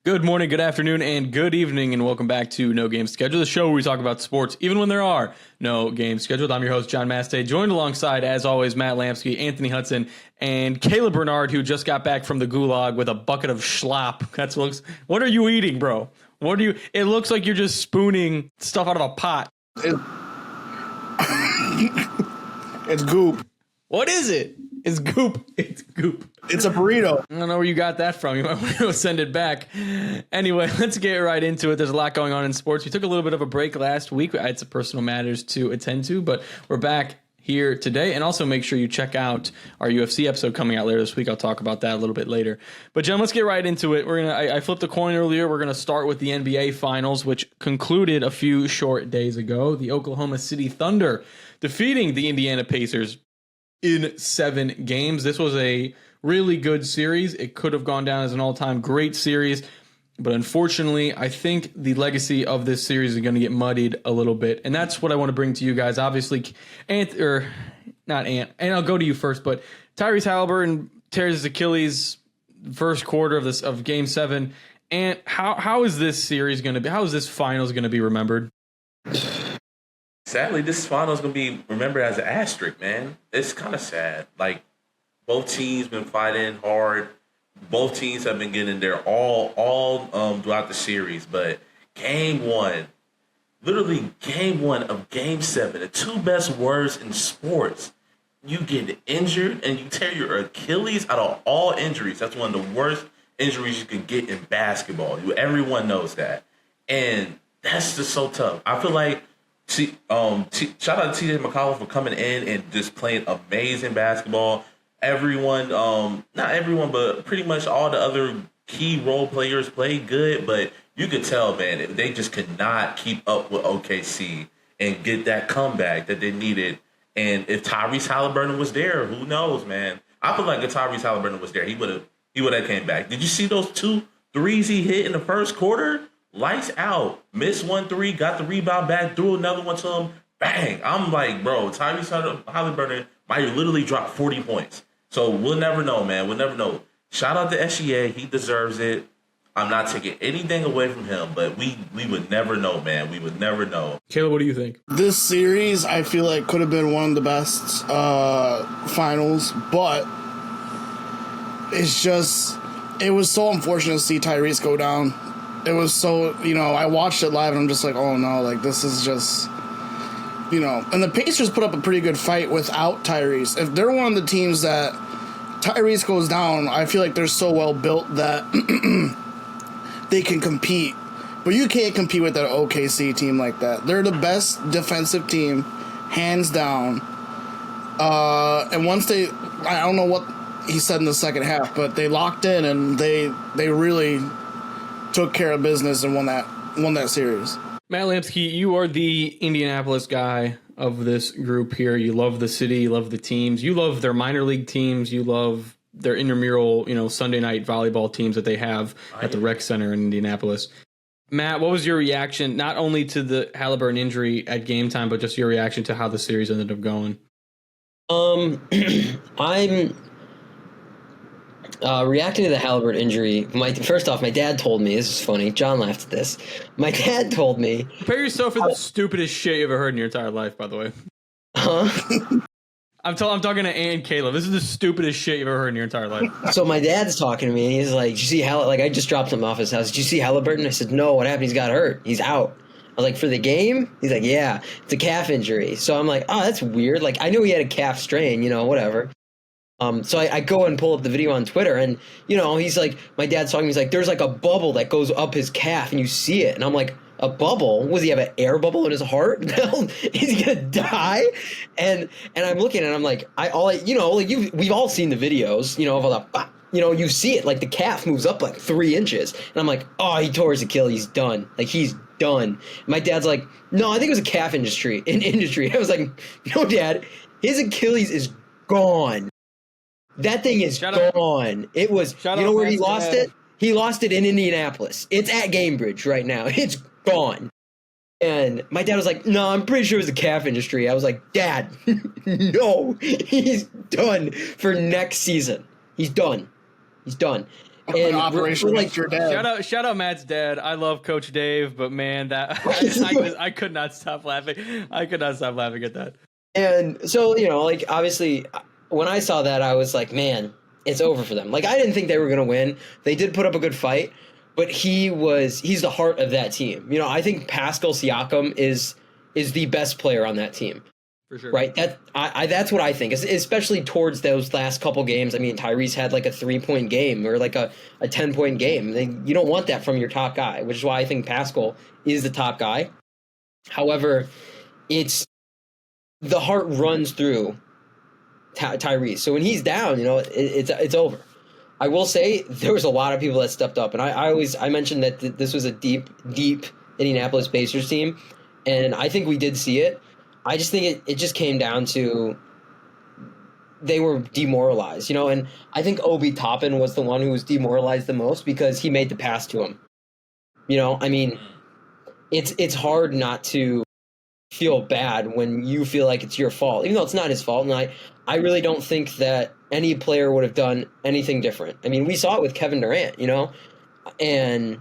Good morning, good afternoon, and good evening, and welcome back to No Game Scheduled, the show where we talk about sports even when there are no games scheduled. I'm your host, John Mastay, joined alongside, as always, Matt Lamsky, Anthony Hudson, and Caleb Bernard, who just got back from the gulag with a bucket of schlop. What are you eating, bro? It looks like you're just spooning stuff out of a pot. It's goop. What is it? It's goop. It's goop. It's a burrito. I don't know where you got that from. You might want to send it back. Anyway, let's get right into it. There's a lot going on in sports. We took a little bit of a break last week. I had some personal matters to attend to, but we're back here today. And also make sure you check out our UFC episode coming out later this week. I'll talk about that a little bit later. But John, let's get right into it. I flipped a coin earlier. We're gonna start with the NBA Finals, which concluded a few short days ago. The Oklahoma City Thunder defeating the Indiana Pacers in 7 games. This was a really good series. It could have gone down as an all-time great series, but unfortunately, I think the legacy of this series is going to get muddied a little bit, and that's what I want to bring to you guys. Obviously, and I'll go to you first, but Tyrese Halliburton tears his Achilles first quarter of Game 7, and how is this series going to be? How is this finals going to be remembered? Sadly, this final is going to be remembered as an asterisk, man. It's kind of sad. Like, both teams been fighting hard. Both teams have been getting there all throughout the series. But Game 1, literally Game 1 of Game 7, the two best words in sports, you get injured and you tear your Achilles. Out of all injuries, that's one of the worst injuries you could get in basketball. Everyone knows that. And that's just so tough. I feel like shout out to TJ McConnell for coming in and just playing amazing basketball. Everyone, not everyone, but pretty much all the other key role players played good, but you could tell, man, they just could not keep up with OKC and get that comeback that they needed. And if Tyrese Halliburton was there, who knows, man? I feel like if Tyrese Halliburton was there, he would have came back. Did you see those 2 threes he hit in the first quarter? Lights out. Missed 1 3, got the rebound back, threw another one to him. Bang. I'm like, bro, Tyrese Halliburton might literally drop 40 points. So we'll never know, man. We'll never know. Shout out to SGA. He deserves it. I'm not taking anything away from him, but we would never know, man. We would never know. Caleb, what do you think? This series, I feel like, could have been one of the best finals, but it was so unfortunate to see Tyrese go down. It was so, I watched it live and I'm just like, oh no, like this is just, and the Pacers put up a pretty good fight without Tyrese. If they're one of the teams that Tyrese goes down, I feel like they're so well built that they can compete. But you can't compete with an OKC team like that. They're the best defensive team, hands down. And once I don't know what he said in the second half, but they locked in and they really took care of business and won that series. Matt Lamsky, you are the Indianapolis guy of this group here. You love the city, you love the teams, you love their minor league teams, you love their intramural, Sunday night volleyball teams that they have at the rec center in Indianapolis. Matt, what was your reaction not only to the Halliburton injury at game time, but just your reaction to how the series ended up going? I'm reacting to the Halliburton injury. First off, my dad told me, this is funny, John laughed at this. My dad told me... Prepare yourself for the stupidest shit you ever heard in your entire life, by the way. Huh? I'm talking to Ann and Caleb. This is the stupidest shit you've ever heard in your entire life. So my dad's talking to me, and he's like, did you see I just dropped him off his house. Did you see Halliburton? I said, no, what happened? He's got hurt. He's out. I was like, for the game? He's like, yeah, it's a calf injury. So I'm like, oh, that's weird. Like, I knew he had a calf strain, whatever. So I go and pull up the video on Twitter, and, he's like, my dad's talking, he's like, there's like a bubble that goes up his calf, and you see it. And I'm like, a bubble? Was he have an air bubble in his heart? Is he gonna die? And I'm looking and I'm like, we've all seen the videos, of all the, you see it, like the calf moves up like 3 inches. And I'm like, oh, he tore his Achilles, he's done. Like, he's done. My dad's like, no, I think it was a calf industry. I was like, no, Dad, his Achilles is gone. That thing is gone. It was, where he lost it? He lost it in Indianapolis. It's at Gamebridge right now. It's gone. And my dad was like, no, I'm pretty sure it was the calf industry. I was like, Dad, no, he's done for next season. He's done. And Operation we're Against Your Dad. Shout out Matt's dad. I love Coach Dave, but man, that I could not stop laughing. I could not stop laughing at that. And so, like, obviously, when I saw that, I was like, man, it's over for them. Like, I didn't think they were going to win. They did put up a good fight, but he's the heart of that team. I think Pascal Siakam is the best player on that team. For sure. Right? That's what I think, especially towards those last couple games. I mean, Tyrese had like a 3-point game or like a 10-point game. You don't want that from your top guy, which is why I think Pascal is the top guy. However, the heart runs through Tyrese. So when he's down, it's over. I will say there was a lot of people that stepped up, and I mentioned that this was a deep Indianapolis Pacers team, and I think we did see it. I just think it just came down to they were demoralized, and I think Obi Toppin was the one who was demoralized the most because he made the pass to him. I mean, it's hard not to feel bad when you feel like it's your fault, even though it's not his fault. And I really don't think that any player would have done anything different. I mean, we saw it with Kevin Durant, and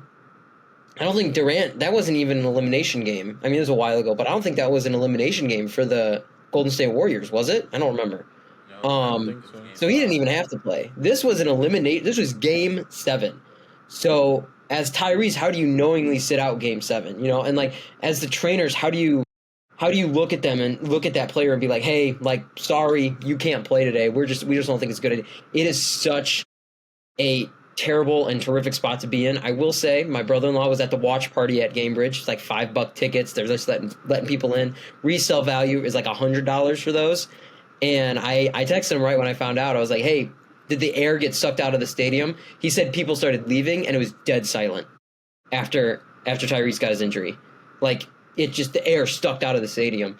I don't think Durant, that wasn't even an elimination game. I mean, it was a while ago, but I don't think that was an elimination game for the Golden State Warriors, was it? I don't remember. No, I don't think so. So he didn't even have to play. This was this was game 7. So as Tyrese, how do you knowingly sit out game 7? And like as the trainers, how do you look at them and look at that player and be like, hey, like, sorry, you can't play today. We just don't think it's good. It is such a terrible and terrific spot to be in. I will say my brother-in-law was at the watch party at Gamebridge. It's like $5 tickets. They're just letting people in. Resale value is like $100 for those. And I texted him right when I found out. I was like, hey, did the air get sucked out of the stadium? He said people started leaving and it was dead silent after Tyrese got his injury. Like, the air sucked out of the stadium.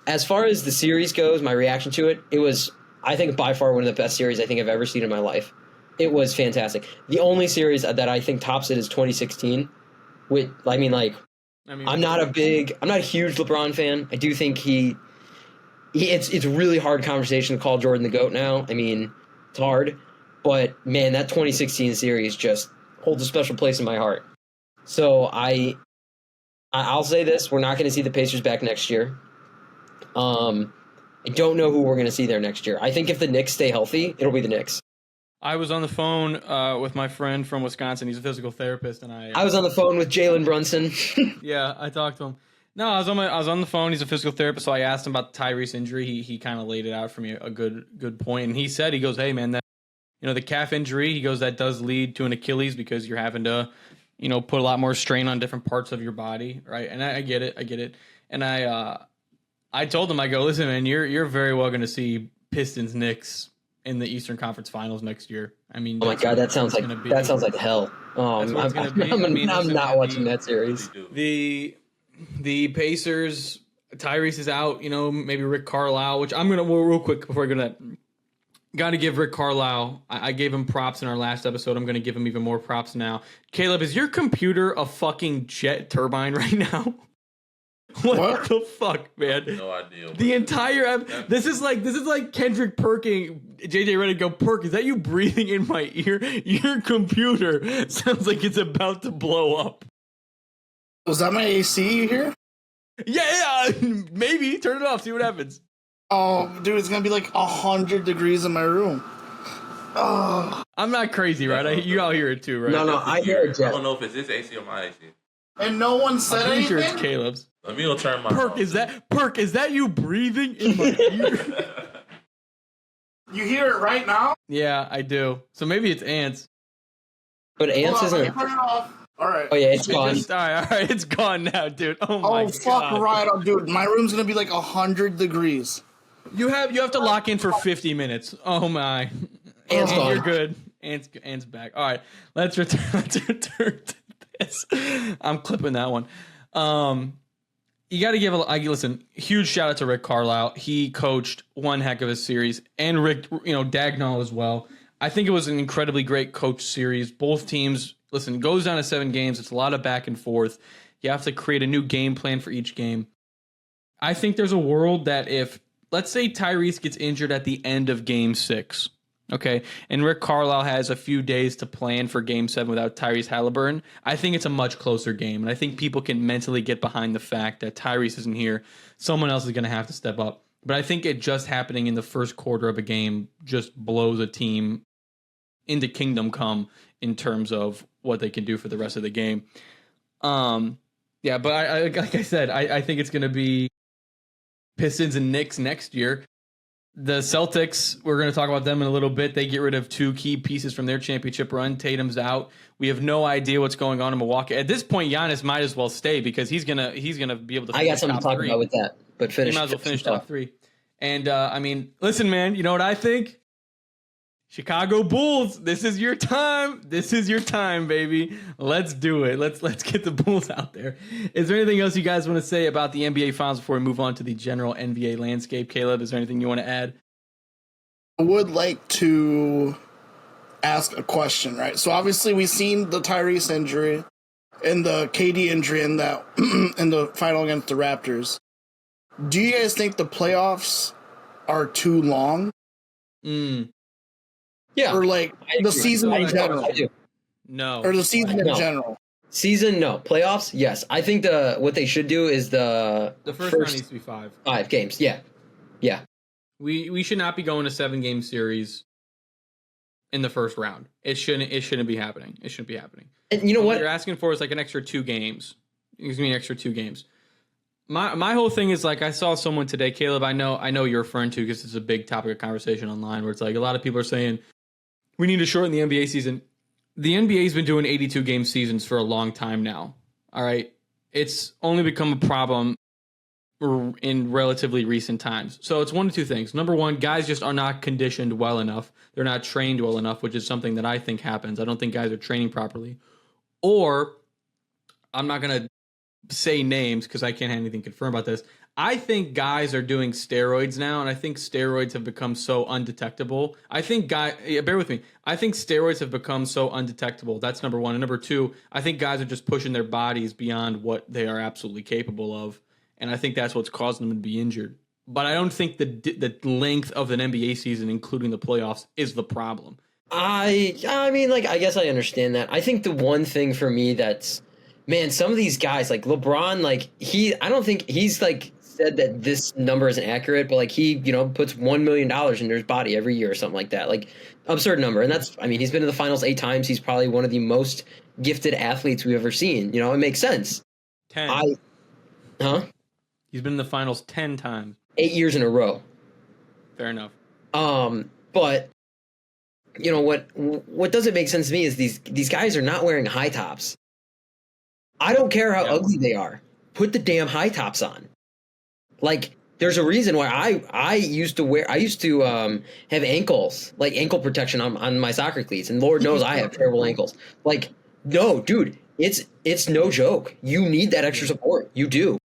As far as the series goes, my reaction to it was, I think, by far one of the best series I think I've ever seen in my life. It was fantastic. The only series that I think tops it is 2016. I'm not a huge LeBron fan. I do think it's a really hard conversation to call Jordan the GOAT now. I mean, it's hard. But, man, that 2016 series just holds a special place in my heart. So I'll say this. We're not going to see the Pacers back next year. I don't know who we're going to see there next year. I think if the Knicks stay healthy, it'll be the Knicks. I was on the phone with my friend from Wisconsin. He's a physical therapist, and I was on the phone with Jalen Brunson. Yeah, I talked to him. No, I was on the phone. He's a physical therapist, so I asked him about the Tyrese injury. He kind of laid it out for me, a good point. And he goes, hey, man, that the calf injury, he goes, that does lead to an Achilles because you're having to, put a lot more strain on different parts of your body, right? And I get it. And I told him, I go, listen, man, you're very well going to see Pistons Knicks in the Eastern Conference Finals next year. I mean, oh my God, that sounds like hell. I'm not watching that series. The Pacers, Tyrese is out. Maybe Rick Carlisle, which I'm gonna real quick before I go to that. Got to give Rick Carlisle. I gave him props in our last episode. I'm going to give him even more props now. Caleb, is your computer a fucking jet turbine right now? What the fuck, man? No idea. The entire this is like Kendrick Perking, JJ Redick go, Perk, is that you breathing in my ear? Your computer sounds like it's about to blow up. Was that my AC you hear? Yeah, maybe. Turn it off, see what happens. Oh, dude, it's gonna be like 100 degrees in my room. Oh. I'm not crazy, right? You all hear it too, right? No, I hear it. I don't know if it's his AC or my AC. And no one said anything? I'm pretty sure it's Caleb's. Let me go turn my Perk, is that you breathing in my ear? You hear it right now? Yeah, I do. So maybe it's ants. But ants isn't. Turn it off. All right. Oh yeah, it's gone. All right, it's gone now, dude. Oh my god. Oh fuck right, dude. My room's gonna be like 100 degrees. You have to lock in for 50 minutes. Oh my. Ants gone. You're good. Ants back. All right, let's return to this. I'm clipping that one. You got to give listen. Huge shout out to Rick Carlisle. He coached one heck of a series, and Rick, Dagnall as well. I think it was an incredibly great coach series. Both teams, listen, goes down to 7 games. It's a lot of back and forth. You have to create a new game plan for each game. I think there's a world that if, let's say Tyrese gets injured at the end of game 6, Okay, and Rick Carlisle has a few days to plan for Game 7 without Tyrese Halliburton. I think it's a much closer game, and I think people can mentally get behind the fact that Tyrese isn't here. Someone else is going to have to step up. But I think it just happening in the first quarter of a game just blows a team into kingdom come in terms of what they can do for the rest of the game. Yeah, but I like I said, I think it's going to be Pistons and Knicks next year. The Celtics, we're going to talk about them in a little bit. They get rid of two key pieces from their championship run. Tatum's out. We have no idea what's going on in Milwaukee. At this point, Giannis might as well stay because he's gonna be able to. I got something to talk about with that, but finish. He might as well finish top 3. And I mean, listen, man. You know what I think? Chicago Bulls, this is your time. This is your time, baby. Let's do it. Let's get the Bulls out there. Is there anything else you guys want to say about the NBA Finals before we move on to the general NBA landscape? Caleb, is there anything you want to add? I would like to ask a question, right? So obviously we've seen the Tyrese injury and the KD injury in that in the final against the Raptors. Do you guys think the playoffs are too long? Yeah. Or like the season in general? I do. No. Or the season in general? Season, no. Playoffs, yes. I think what they should do is the first round needs to be 5. 5 games, yeah. Yeah. We should not be going to 7-game series in the first round. It shouldn't be happening. It shouldn't be happening. And you know what you're asking for is like an extra 2 games. Excuse me, an extra 2 games. My whole thing is like I saw someone today, Caleb. I know you're referring to because it's a big topic of conversation online where it's like a lot of people are saying we need to shorten the NBA season. The NBA's been doing 82-game seasons for a long time now. All right, it's only become a problem in relatively recent times. So it's one of two things. Number one, guys just are not conditioned well enough. They're not trained well enough, which is something that I think happens. I don't think guys are training properly. Or I'm not going to say names because I can't have anything confirmed about this. I think guys are doing steroids now, and I think steroids have become so undetectable. Bear with me. I think steroids have become so undetectable. That's number one. And number two, I think guys are just pushing their bodies beyond what they are absolutely capable of. And I think that's what's causing them to be injured. But I don't think the length of an NBA season, including the playoffs, is the problem. I mean, like, I guess I understand that. I think the one thing for me that's, man, some of these guys, like LeBron, like, I don't think he's, like, said that this number isn't accurate, but, like, he, puts $1 million into his body every year or something like that. Like, absurd number. And that's, I mean, he's been to the finals 8 times. He's probably one of the most gifted athletes we've ever seen. It makes sense. 10. He's been in the finals 10 times. 8 years in a row. Fair enough. But what doesn't make sense to me is these guys are not wearing high tops. I don't care how ugly they are. Put the damn high tops on. Like, there's a reason why I used to have ankle protection on my soccer cleats, and Lord knows I have terrible ankles. Like, no, dude, it's no joke. You need that extra support. You do.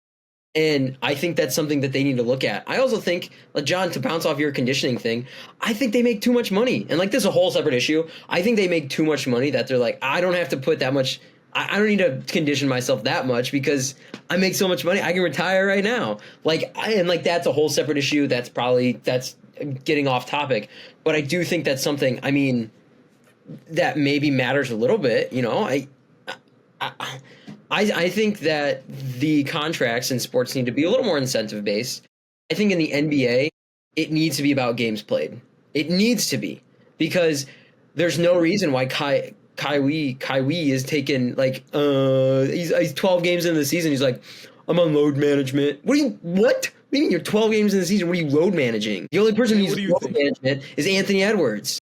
And I think that's something that they need to look at. I also think, John, to bounce off your conditioning thing, I think they make too much money. And, like, this is a whole separate issue. I think they make too much money that they're like, I don't have to put that much – I don't need to condition myself that much because I make so much money. I can retire right now. That's a whole separate issue. That's getting off topic. But I do think that's something, I mean, that maybe matters a little bit. I think that the contracts in sports need to be a little more incentive based. I think in the NBA, it needs to be about games played. It needs to be, because there's no reason why Kyrie is taking he's 12 games into the season. He's like, I'm on load management. What do you mean you're 12 games in the season? What are you load managing? The only person who's load management is Anthony Edwards.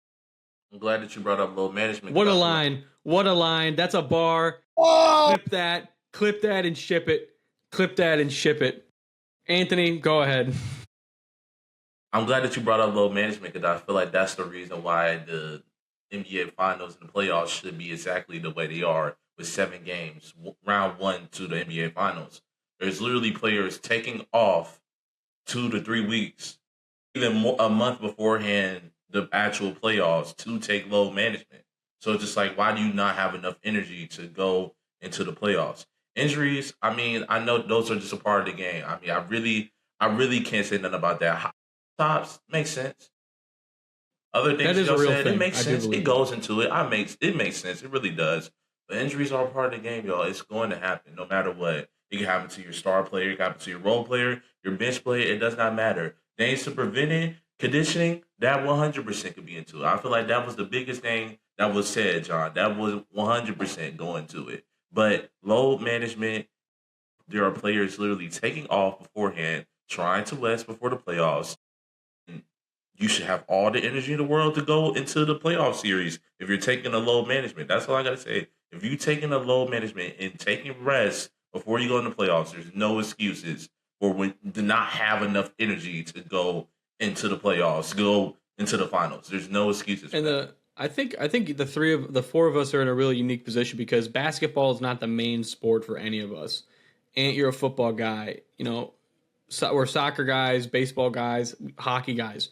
I'm glad that you brought up load management. What a line. What a line. That's a bar. Oh! Clip that and ship it. Clip that and ship it. Anthony, go ahead. I'm glad that you brought up load management because I feel like that's the reason why the NBA Finals and the playoffs should be exactly the way they are with 7 games, round 1 to the NBA Finals. There's literally players taking off 2 to 3 weeks, even a month beforehand, the actual playoffs to take load management. So it's just like, why do you not have enough energy to go into the playoffs? Injuries, I mean, I know those are just a part of the game. I mean, I really can't say nothing about that. High tops makes sense. Other things is a y'all real said, thing. it makes I do sense. It believe goes into it. It makes sense. It really does. But injuries are a part of the game, y'all. It's going to happen no matter what. It can happen to your star player. It can happen to your role player, your bench player. It does not matter. Things to prevent it, conditioning, that 100% could be into it. I feel like that was the biggest thing that was said, John. That was 100% going to it. But load management, there are players literally taking off beforehand, trying to rest before the playoffs. And you should have all the energy in the world to go into the playoff series if you're taking a load management. That's all I gotta say. If you're taking a load management and taking rest before you go in the playoffs, there's no excuses for when to not have enough energy to go into the playoffs, go into the finals. There's no excuses for And that. I think the four of us are in a really unique position because basketball is not the main sport for any of us. And you're a football guy, we're soccer guys, baseball guys, hockey guys.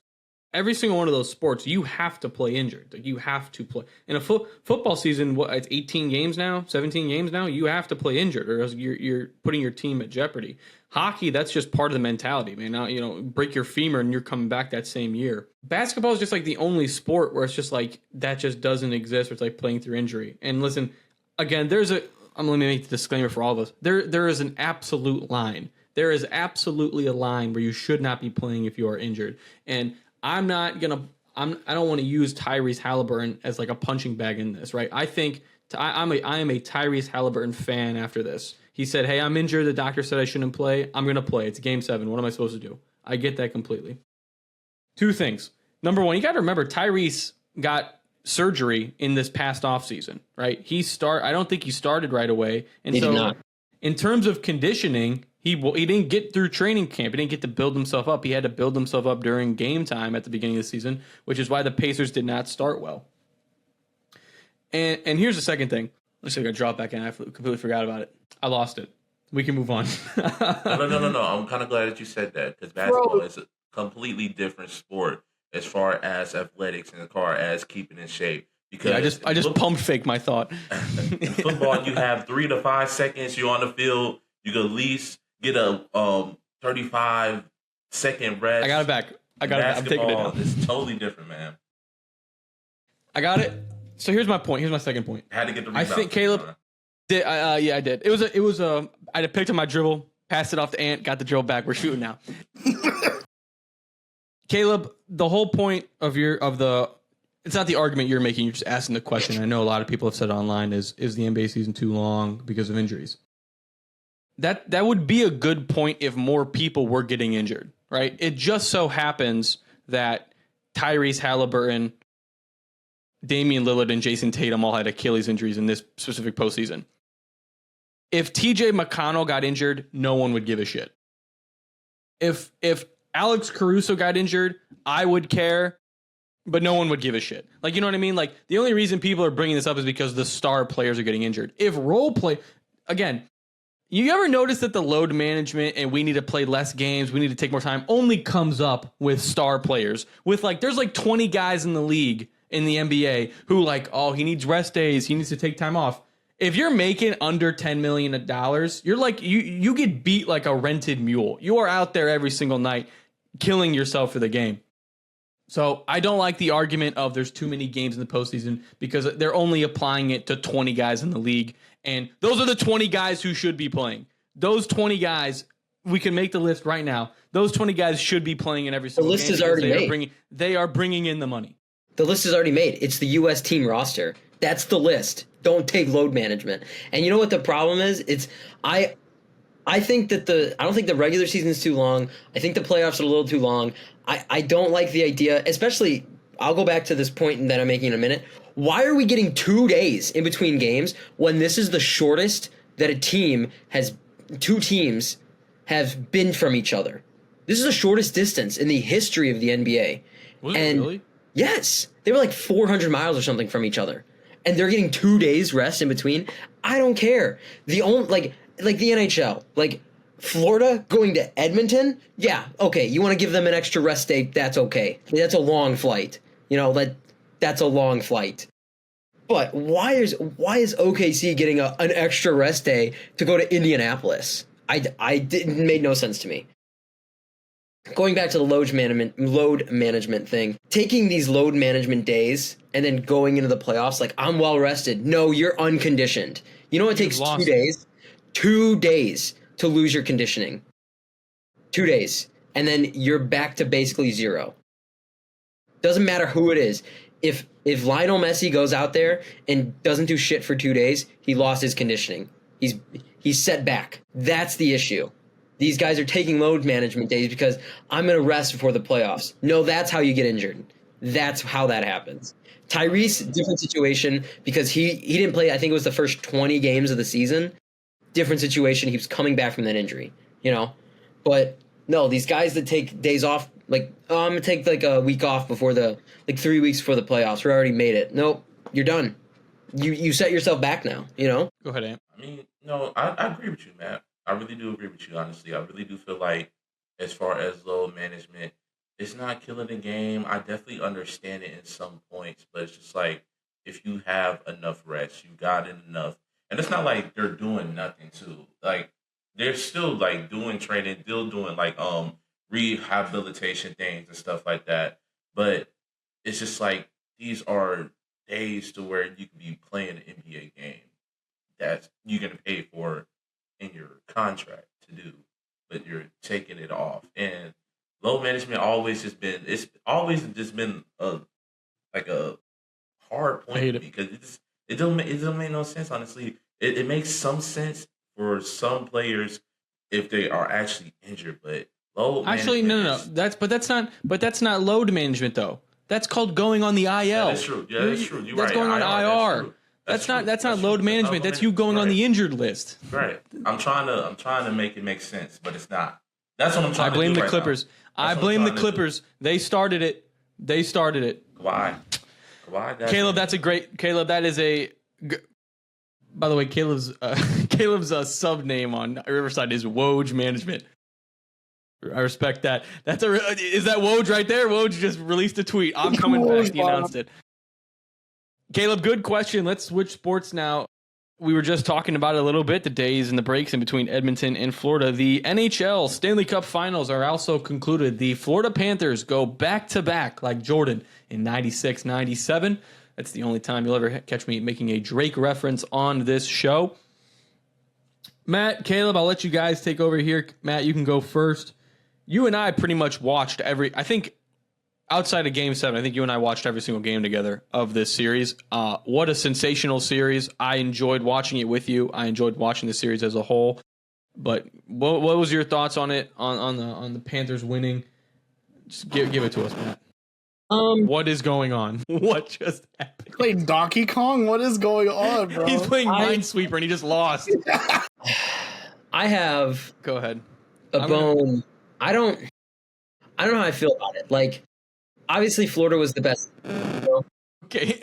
Every single one of those sports, you have to play injured. Like you have to play in a football season. What it's 18 games now, 17 games now. You have to play injured, or else you're putting your team at jeopardy. Hockey, that's just part of the mentality, man. Now break your femur and you're coming back that same year. Basketball is just like the only sport where it's just like that just doesn't exist. Where it's like playing through injury. And listen, again, I'm going to make the disclaimer for all of us. There is an absolute line. There is absolutely a line where you should not be playing if you are injured. And I don't want to use Tyrese Halliburton as like a punching bag in this, right? I am a Tyrese Halliburton fan after this. He said, "Hey, I'm injured. The doctor said I shouldn't play. I'm going to play. It's game 7. What am I supposed to do?" I get that completely. 2 things. Number 1, you got to remember Tyrese got surgery in this past offseason, right? I don't think he started right away. And He did not. In terms of conditioning, he didn't get through training camp. He didn't get to build himself up. He had to build himself up during game time at the beginning of the season, which is why the Pacers did not start well. And here's the second thing. Looks like I dropped back in. I completely forgot about it. I lost it. We can move on. No. I'm kind of glad that you said that because basketball is a completely different sport as far as athletics and as far as keeping in shape. Because yeah, I just pump fake my thought. In football, you have 3 to 5 seconds. You're on the field. You can at least get a 35-second rest. I got it back. I'm taking it down. It's totally different, man. I got it. So here's my point. Here's my second point. Had to get the rebound. I think Caleb did. Yeah, I did. It was I had picked up my dribble, passed it off to Ant, got the dribble back. We're shooting now. Caleb, the whole point it's not the argument you're making. You're just asking the question. I know a lot of people have said online is the NBA season too long because of injuries. That would be a good point if more people were getting injured, right? It just so happens that Tyrese Halliburton, Damian Lillard, and Jason Tatum all had Achilles injuries in this specific postseason. If TJ McConnell got injured, no one would give a shit. If Alex Caruso got injured, I would care, but no one would give a shit. Like, you know what I mean? Like, the only reason people are bringing this up is because the star players are getting injured. If again, you ever notice that the load management and we need to play less games, we need to take more time, only comes up with star players? There's 20 guys in the league in the NBA who he needs rest days, he needs to take time off. If you're making under $10 million, you're you get beat like a rented mule. You are out there every single night killing yourself for the game. So I don't like the argument of there's too many games in the postseason because they're only applying it to 20 guys in the league. And those are the 20 guys who should be playing. Those 20 guys, we can make the list right now. Those 20 guys should be playing in every single game. The list is already made. They are bringing in the money. The list is already made. It's the U.S. team roster. That's the list. Don't take load management. And you know what the problem is? I think that I don't think the regular season is too long. I think the playoffs are a little too long. I don't like the idea, especially, I'll go back to this point that I'm making in a minute. Why are we getting 2 days in between games when this is the shortest that two teams have been from each other? This is the shortest distance in the history of the NBA. Was it really? Yes. They were 400 miles or something from each other. And they're getting 2 days rest in between. I don't care. The only, like the NHL, Florida going to Edmonton, yeah, okay. You want to give them an extra rest day, that's okay. That's a long flight. That's a long flight. But why is OKC getting an extra rest day to go to Indianapolis? It made no sense to me. going back to the load management thing, taking these load management days and then going into the playoffs like I'm well rested. No, you're unconditioned. You know what takes 2 days? 2 days to lose your conditioning. 2 days. And then you're back to basically zero. Doesn't matter who it is. If Lionel Messi goes out there and doesn't do shit for 2 days, he lost his conditioning. He's set back. That's the issue. These guys are taking load management days because I'm going to rest before the playoffs. No, that's how you get injured. That's how that happens. Tyrese, different situation because he didn't play, I think it was the first 20 games of the season. Different situation. He was coming back from that injury, But no, these guys that take days off, like, I'm going to take like a week off before 3 weeks before the playoffs. We already made it. Nope, you're done. You set yourself back now, Go ahead, Ant. I mean, no, I agree with you, Matt. I really do agree with you, honestly. I really do feel like, as far as load management, it's not killing the game. I definitely understand it in some points, but it's just like, if you have enough rest, you got it enough. And it's not like they're doing nothing, too. Like, they're still, like, doing training, still doing, like, rehabilitation things and stuff like that. But it's just like, these are days to where you can be playing an NBA game that you're going to pay for in your contract to do, but you're taking it off. And load management it's always just been a hard point for me because it don't make no sense, honestly. It makes some sense for some players if they are actually injured, but load no. That's not load management though. That's called going on the IL. Yeah, that's true. Yeah, that's true. That's going on IR. That's not load management. That's you going on the injured list. Right. I'm trying to make it make sense, but it's not. That's what I'm trying to do. I blame the Clippers. I blame the Clippers. They started it. Why? Caleb, that's a great. Caleb, that is a. By the way, Caleb's sub name on Riverside is Woj Management. I respect that. Is that Woj right there? Woj just released a tweet. I'm coming back. He announced it. Caleb, good question. Let's switch sports now. We were just talking about it a little bit, the days and the breaks in between Edmonton and Florida. The NHL Stanley Cup Finals are also concluded. The Florida Panthers go back-to-back like Jordan in 96, 97. That's the only time you'll ever catch me making a Drake reference on this show. Matt, Caleb, I'll let you guys take over here. Matt, you can go first. You and I pretty much watched outside of Game 7, I think you and I watched every single game together of this series. What a sensational series. I enjoyed watching it with you. I enjoyed watching the series as a whole. But what was your thoughts on it, on the Panthers winning? Just give it to us, Matt. What is going on? What just happened? Playing Donkey Kong? What is going on, bro? He's playing Minesweeper and he just lost. I have Go ahead. a bone. I don't know how I feel about it. Like, obviously, Florida was the best. Okay.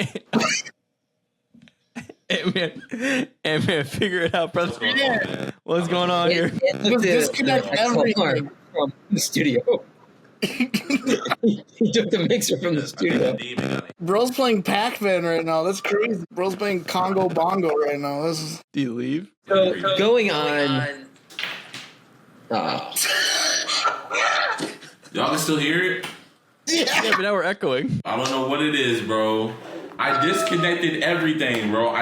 Man, figure it out, brother. What's going on here? Disconnect everything from the studio. He took the mixer from the studio. Bro's playing Pac-Man right now. That's crazy. Bro's playing Congo Bongo right now. Do you leave? So, going on. Y'all can still hear it? Yeah, but now we're echoing. I don't know what it is, bro. I disconnected everything, bro. I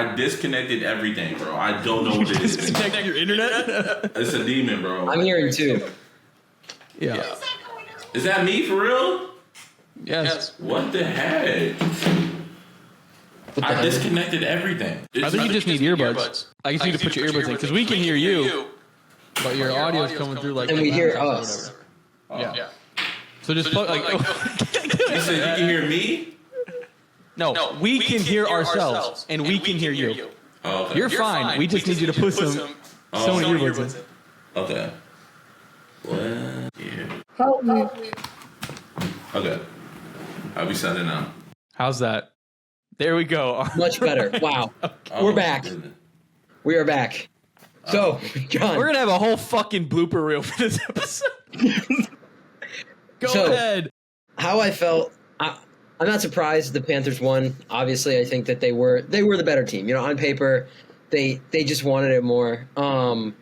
don't know what it is. Disconnect your internet? It's a demon, bro. I'm hearing too. Yeah. Is that me for real? Yes. What the heck? I disconnected everything. I think you just need earbuds. I guess you need to put your earbuds in because we can hear you, but your audio's coming through like. And we hear us. Yeah. So just plug like. You said you can hear me? No, we can hear ourselves, and we can hear you. Oh, okay. You're fine. We just need you to put some earbuds in. Okay. What? Yeah. Help me. Okay. I'll be signing now. How's that? There we go. Much better. Wow. We're back. Goodness. We are back. So, John. We're gonna have a whole fucking blooper reel for this episode. Go ahead. How I felt. I'm not surprised the Panthers won. Obviously, I think that they were the better team. On paper, they just wanted it more. I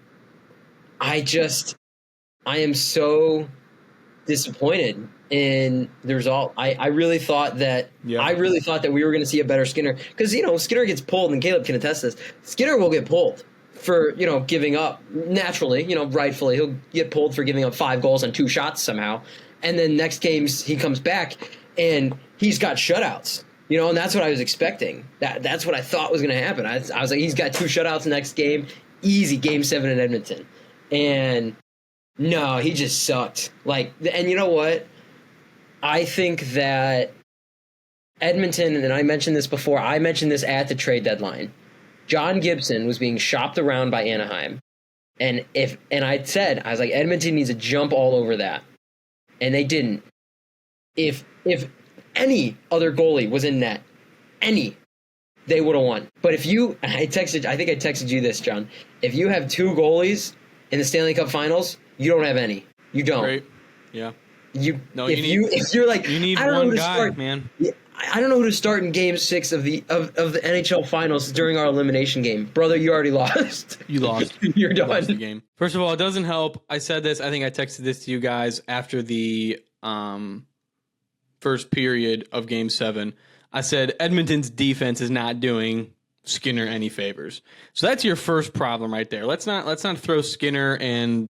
am so disappointed in the result. I really thought that Yeah. we were going to see a better Skinner, because Skinner gets pulled, and Caleb can attest this. Skinner will get pulled for giving up naturally, rightfully. He'll get pulled for giving up 5 goals on 2 shots somehow, and then next games he comes back and he's got shutouts. And that's what I was expecting. That's what I thought was going to happen. I was like, he's got 2 shutouts next game, easy Game 7 in Edmonton, and no, he just sucked. And you know what? I think that Edmonton, and I mentioned this before, I mentioned this at the trade deadline. John Gibson was being shopped around by Anaheim. And I was like, Edmonton needs to jump all over that. And they didn't. If any other goalie was in net, they would have won. But I think I texted you this, John. If you have 2 goalies in the Stanley Cup Finals, you don't have any. You don't. Great. Yeah. You need one guy, man. I don't know who to start in Game 6 of the NHL Finals during our elimination game, brother. You already lost. You lost. You're done. You lost the game. First of all, it doesn't help. I said this. I think I texted this to you guys after the first period of Game 7. I said Edmonton's defense is not doing Skinner any favors. So that's your first problem right there. Let's not throw Skinner and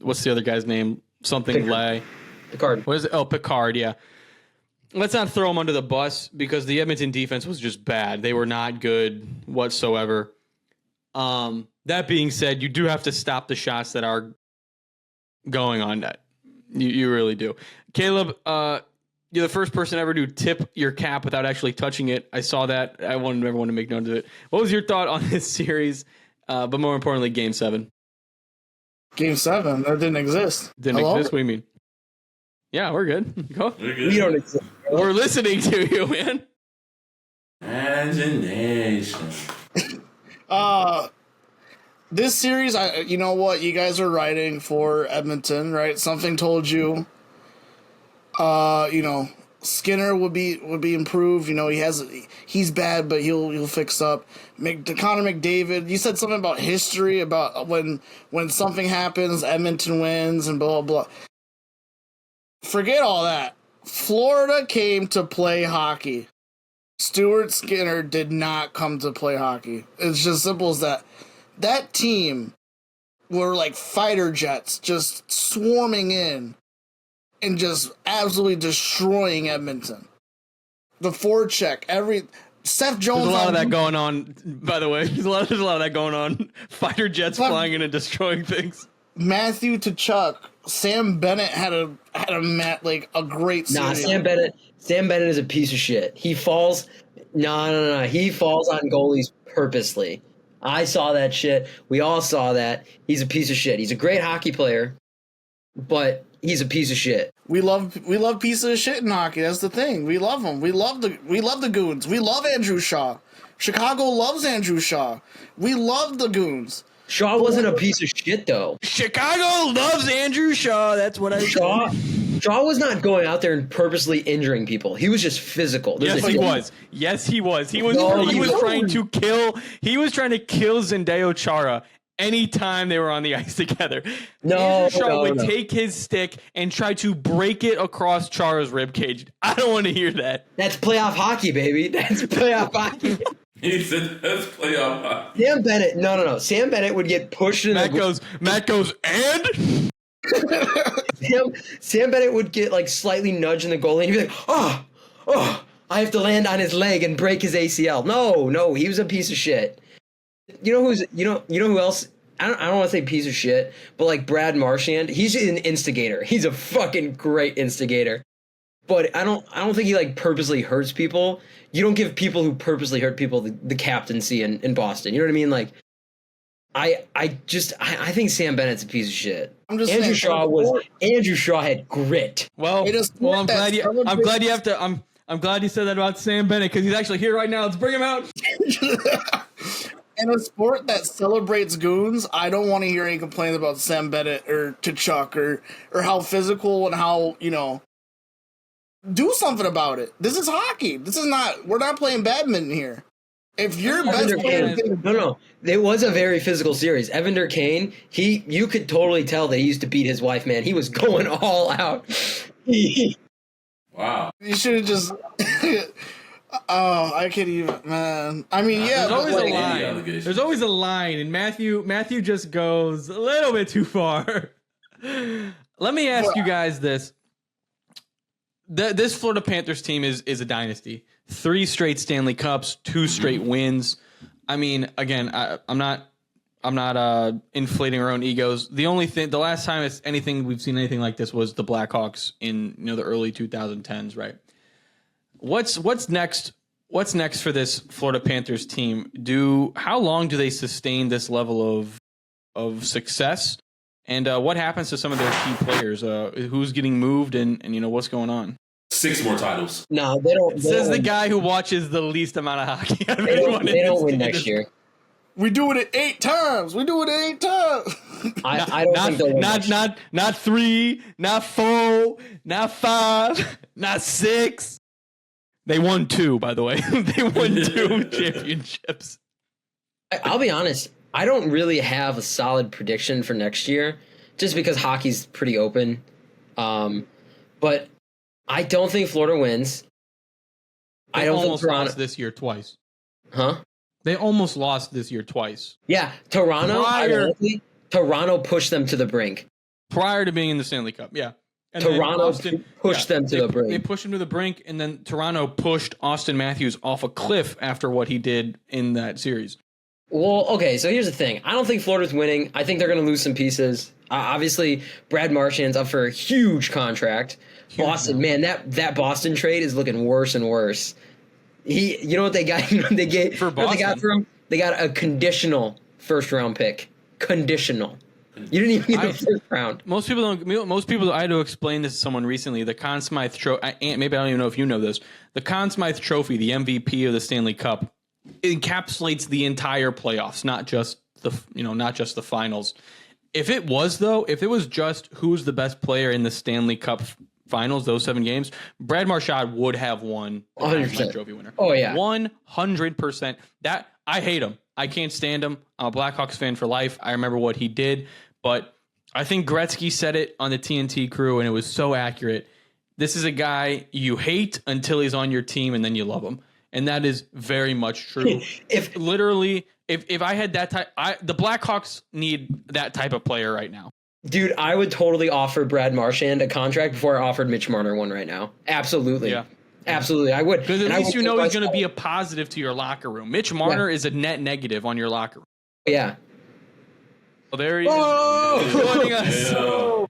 what's the other guy's name? Something Lay. Picard. What is it? Oh, Picard, yeah. Let's not throw him under the bus because the Edmonton defense was just bad. They were not good whatsoever. That being said, you do have to stop the shots that are going on net. You really do. Caleb, you're the first person ever to tip your cap without actually touching it. I saw that. I wanted everyone to make note of it. What was your thought on this series, but more importantly, Game 7? Game 7? That didn't exist. Didn't exist? What do you mean? Yeah, we're good. Go. We're good. We don't exist. We're listening to you, man. Imagination. This series, you know what? You guys are writing for Edmonton, right? Something told you, Skinner would be improved. He's bad, but he'll fix up. Connor McDavid, you said something about history, about when something happens, Edmonton wins, and blah, blah, blah. Forget all that. Florida came to play hockey. Stuart Skinner did not come to play hockey. It's just simple as that. That team were like fighter jets just swarming in and just absolutely destroying Edmonton. The forecheck, Seth Jones. There's a lot of that going on, by the way. There's a lot of that going on. Fighter jets flying in and destroying things. Matthew Tkachuk, Sam Bennett had a great series. Nah, Sam Bennett is a piece of shit. He falls. No. He falls on goalies purposely. I saw that shit. We all saw that. He's a piece of shit. He's a great hockey player, but he's a piece of shit. We love pieces of shit in hockey. That's the thing. We love them. We love the goons. We love Andrew Shaw. Chicago loves Andrew Shaw. We love the goons. Shaw wasn't a piece of shit, though. Chicago loves Andrew Shaw. That's what I said. Shaw was not going out there and purposely injuring people. He was just physical. Yes, he was. He was trying to kill Zdeno Chara anytime they were on the ice together. Andrew Shaw would take his stick and try to break it across Chara's ribcage. I don't want to hear that. That's playoff hockey, baby. That's playoff hockey. He said that's playoff hockey. Sam Bennett, no. Sam Bennett would get pushed in. Matt goes, and? Sam Bennett would get slightly nudged in the goalie, and he'd be like, oh, I have to land on his leg and break his ACL. No, he was a piece of shit. You know who else? I don't want to say piece of shit, but Brad Marchand, he's an instigator. He's a fucking great instigator. But I don't think he purposely hurts people. You don't give people who purposely hurt people the captaincy in Boston. You know what I mean? I think Sam Bennett's a piece of shit. Andrew Shaw had grit. Well, I'm glad you said that about Sam Bennett because he's actually here right now. Let's bring him out. In a sport that celebrates goons, I don't want to hear any complaints about Sam Bennett or Tkachuk or how physical and how, do something about it. This is hockey. We're not playing badminton here. If your best Evander player, Kane, no, it was a very physical series. Evander Kane, you could totally tell that he used to beat his wife, man. He was going all out. Wow. you should have just. Oh, I can't even, man. I mean, yeah, There's always a like- line. There's always a line, and Matthew just goes a little bit too far. Let me ask you guys this. This Florida Panthers team is a dynasty. 3 straight Stanley Cups, 2 straight wins. I mean, again, I'm not inflating our own egos. The last time we've seen anything like this was the Blackhawks in the early 2010s, right? What's next? What's next for this Florida Panthers team? How long do they sustain this level of success? And what happens to some of their key players? Who's getting moved and what's going on? 6 more titles. No, they don't. Says the guy who watches the least amount of hockey. They don't win next year. we do it 8 times. We do it 8 times. I don't think they'll win next year. Not 3, not 4, not 5, not 6. They won 2, by the way. They won 2 championships. I'll be honest. I don't really have a solid prediction for next year, just because hockey's pretty open. But I don't think Florida wins. They I don't think almost Toronto. lost this year twice. Huh? They almost lost this year twice. Yeah, Toronto. Ironically, Toronto pushed them to the brink. Prior to being in the Stanley Cup, yeah. And then Toronto pushed them to the brink. They pushed him to the brink, and then Toronto pushed Austin Matthews off a cliff after what he did in that series. Well, okay, so here's the thing. I don't think Florida's winning. I think they're going to lose some pieces. Obviously, Brad Marchand's up for a huge contract. Boston, man, that Boston trade is looking worse and worse. You know what they got? You know what they gave For you know what they got for him? They got a conditional first-round pick. Conditional. You didn't even get the first round. Most people don't. Most people. I had to explain this to someone recently. The Conn Smythe Trophy. Maybe I don't even know if you know this. The Conn Smythe Trophy, the MVP of the Stanley Cup, encapsulates the entire playoffs, not just the finals. If it was just who's the best player in the Stanley Cup finals, those 7 games, Brad Marchand would have won the Conn Smythe Trophy winner. Oh yeah, 100%. That I hate him. I can't stand him. I'm a Blackhawks fan for life. I remember what he did, but I think Gretzky said it on the TNT crew, and it was so accurate. This is a guy you hate until he's on your team, and then you love him, and that is very much true. if I had that type, the Blackhawks need that type of player right now. Dude, I would totally offer Brad Marchand a contract before I offered Mitch Marner one right now. Absolutely. Yeah. Absolutely, I would. Because at least he's going to be a positive to your locker room. Mitch Marner is a net negative on your locker room. Yeah. Well, there he is.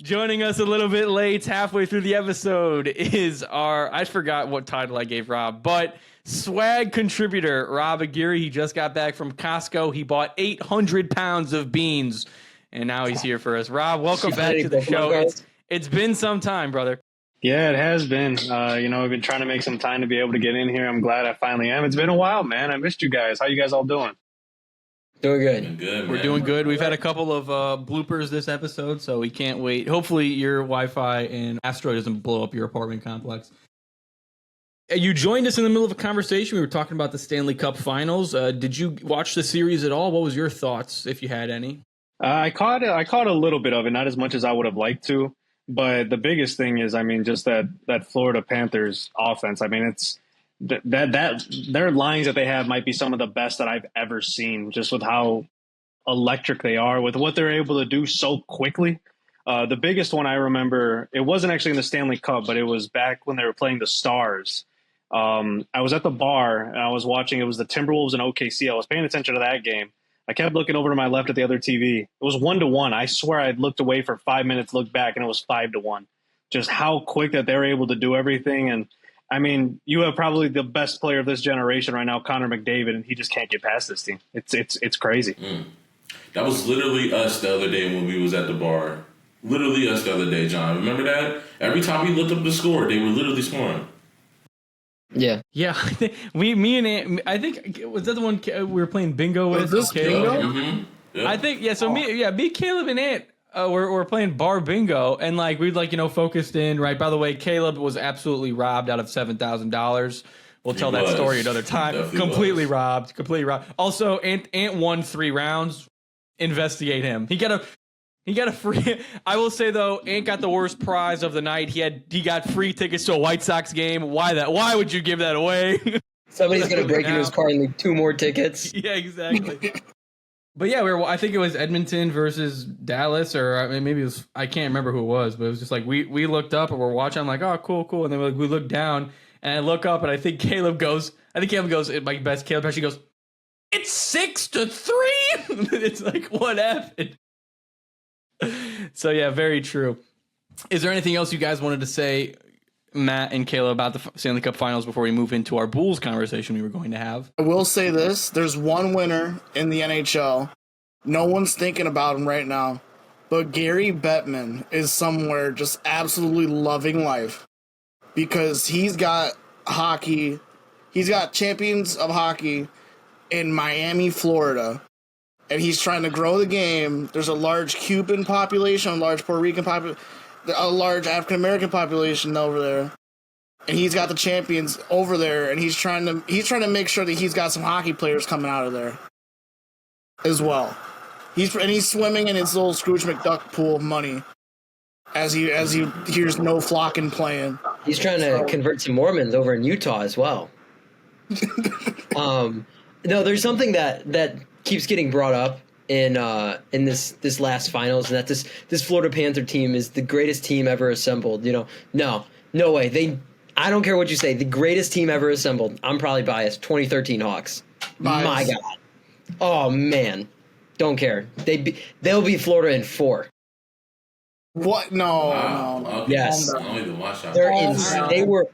Joining us a little bit late, halfway through the episode, is I forgot what title I gave Rob, but swag contributor Rob Aguirre. He just got back from Costco. He bought 800 pounds of beans, and now he's here for us. Rob, welcome back to the show. It's been some time, brother. Yeah, it has been. I've been trying to make some time to be able to get in here. I'm glad I finally am. It's been a while, man. I missed you guys. How you guys all doing? Doing good. We're doing good. We've had a couple of bloopers this episode, so we can't wait. Hopefully your Wi-Fi and asteroid doesn't blow up your apartment complex. You joined us in the middle of a conversation. We were talking about the Stanley Cup Finals. Did you watch the series at all? What was your thoughts, if you had any? I caught a little bit of it, not as much as I would have liked to. But the biggest thing is, just that Florida Panthers offense. It's that their lines that they have might be some of the best that I've ever seen, just with how electric they are, with what they're able to do so quickly. The biggest one I remember, it wasn't actually in the Stanley Cup, but it was back when they were playing the Stars. I was at the bar and I was watching, it was the Timberwolves and OKC. I was paying attention to that game. I kept looking over to my left at the other TV. It was 1-1. I swear I'd looked away for 5 minutes, looked back, and it was 5-1. Just how quick that they're able to do everything. And you have probably the best player of this generation right now, Connor McDavid, and he just can't get past this team. It's crazy. That was literally us the other day when we was at the bar. Literally us the other day, John. Remember that? Every time we looked up the score, they were literally scoring. Yeah. I think me and Ant, I think was that the one we were playing bingo with? Was this bingo? Mm-hmm. Yep. I think So me, Caleb, and Ant we're playing bar bingo, and we'd focused in right. By the way, Caleb was absolutely robbed out of $7,000 We'll tell that was. story another time. Definitely Completely was. robbed. Completely robbed. Also, Ant won 3 rounds. Investigate him. He got a free. I will say though, Ant got the worst prize of the night. He got free tickets to a White Sox game. Why that? Why would you give that away? Somebody's gonna break into his car and leave 2 more tickets. Yeah, exactly. But yeah, I think it was Edmonton versus Dallas, or I mean, maybe it was, I can't remember who it was, but it was just like we looked up and we're watching. I'm like, oh, cool, and then we look down and I look up and I think Caleb goes. My best Caleb actually goes. It's 6-3. It's like, what happened? So yeah, very true. Is there anything else you guys wanted to say, Matt and Kayla, about the Stanley Cup Finals before we move into our Bulls conversation we were going to have? I will say this. There's one winner in the NHL. No one's thinking about him right now. But Gary Bettman is somewhere just absolutely loving life. Because he's got hockey. He's got champions of hockey in Miami, Florida. And he's trying to grow the game. There's a large Cuban population, a large Puerto Rican population, a large African American population over there, and he's got the champions over there, and he's trying to make sure that he's got some hockey players coming out of there as well. He's swimming in his little Scrooge McDuck pool of money as he hears no flocking playing. He's trying to convert some Mormons over in Utah as well. No, there's something that keeps getting brought up in this last finals, and that this Florida Panther team is the greatest team ever assembled. No way. I don't care what you say. The greatest team ever assembled. I'm probably biased. 2013 Hawks. Biased. My God. Oh man. Don't care. They'll beat Florida in 4. What? No, Wow. no. Okay. Yes. I don't even watch that. They're Oh, insane. no.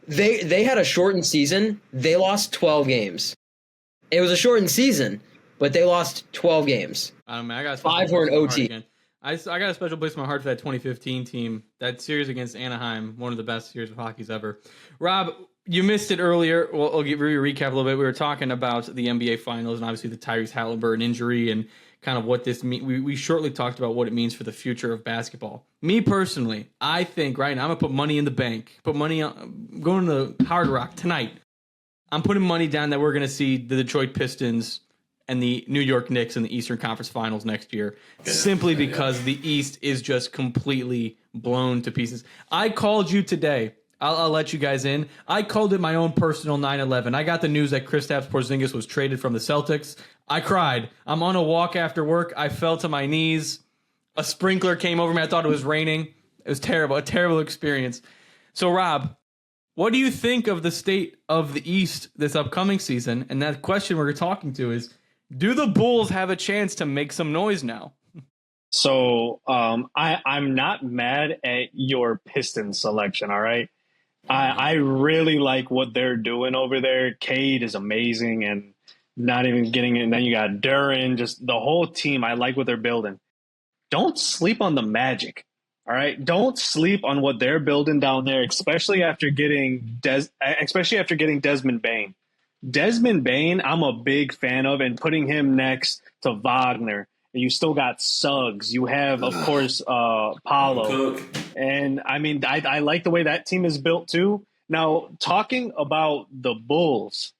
They had a shortened season. They lost 12 games. It was a shortened season, but they lost 12 games. I don't know, I got 5 were in OT. I got a special place in my heart for that 2015 team. That series against Anaheim, one of the best series of hockey's ever. Rob, you missed it earlier. I'll give you a recap a little bit. We were talking about the NBA Finals and obviously the Tyrese Halliburton injury and kind of what this means. We shortly talked about what it means for the future of basketball. Me personally, I think right now I'm going to put money in the bank. Put money on going to Hard Rock tonight. I'm putting money down that we're going to see the Detroit Pistons and the New York Knicks in the Eastern Conference Finals next year, simply because the East is just completely blown to pieces. I called you today. I'll let you guys in. I called it my own personal 9/11. I got the news that Kristaps Porzingis was traded from the Celtics. I cried. I'm on a walk after work. I fell to my knees. A sprinkler came over me. I thought it was raining. It was terrible. A terrible experience. So, Rob, what do you think of the state of the East this upcoming season? And that question we're talking to is, do the Bulls have a chance to make some noise now? So I'm not mad at your Pistons selection, all right? I really like what they're doing over there. Cade is amazing and not even getting it. And then you got Duran, just the whole team. I like what they're building. Don't sleep on the Magic, all right? Don't sleep on what they're building down there, especially after getting Desmond Bane. Desmond Bane, I'm a big fan of, and putting him next to Wagner. You still got Suggs. You have, of course, Paulo. Cook. And, I mean, I like the way that team is built, too. Now, talking about the Bulls,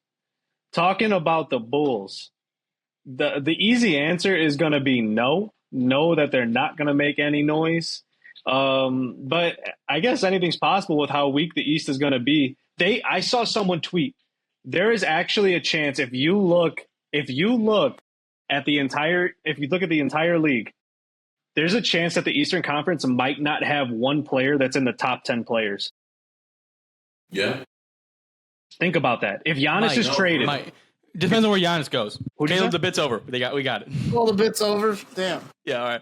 the easy answer is going to be no. No, that they're not going to make any noise. But I guess anything's possible with how weak the East is going to be. I saw someone tweet, there is actually a chance if you look at the entire league, there's a chance that the Eastern Conference might not have one player that's in the top 10 players. Yeah. Think about that. If Giannis is traded, Depends on where Giannis goes. Who'd you Caleb, say? the bit's over. We got it. All the bits over. Damn. Yeah, all right.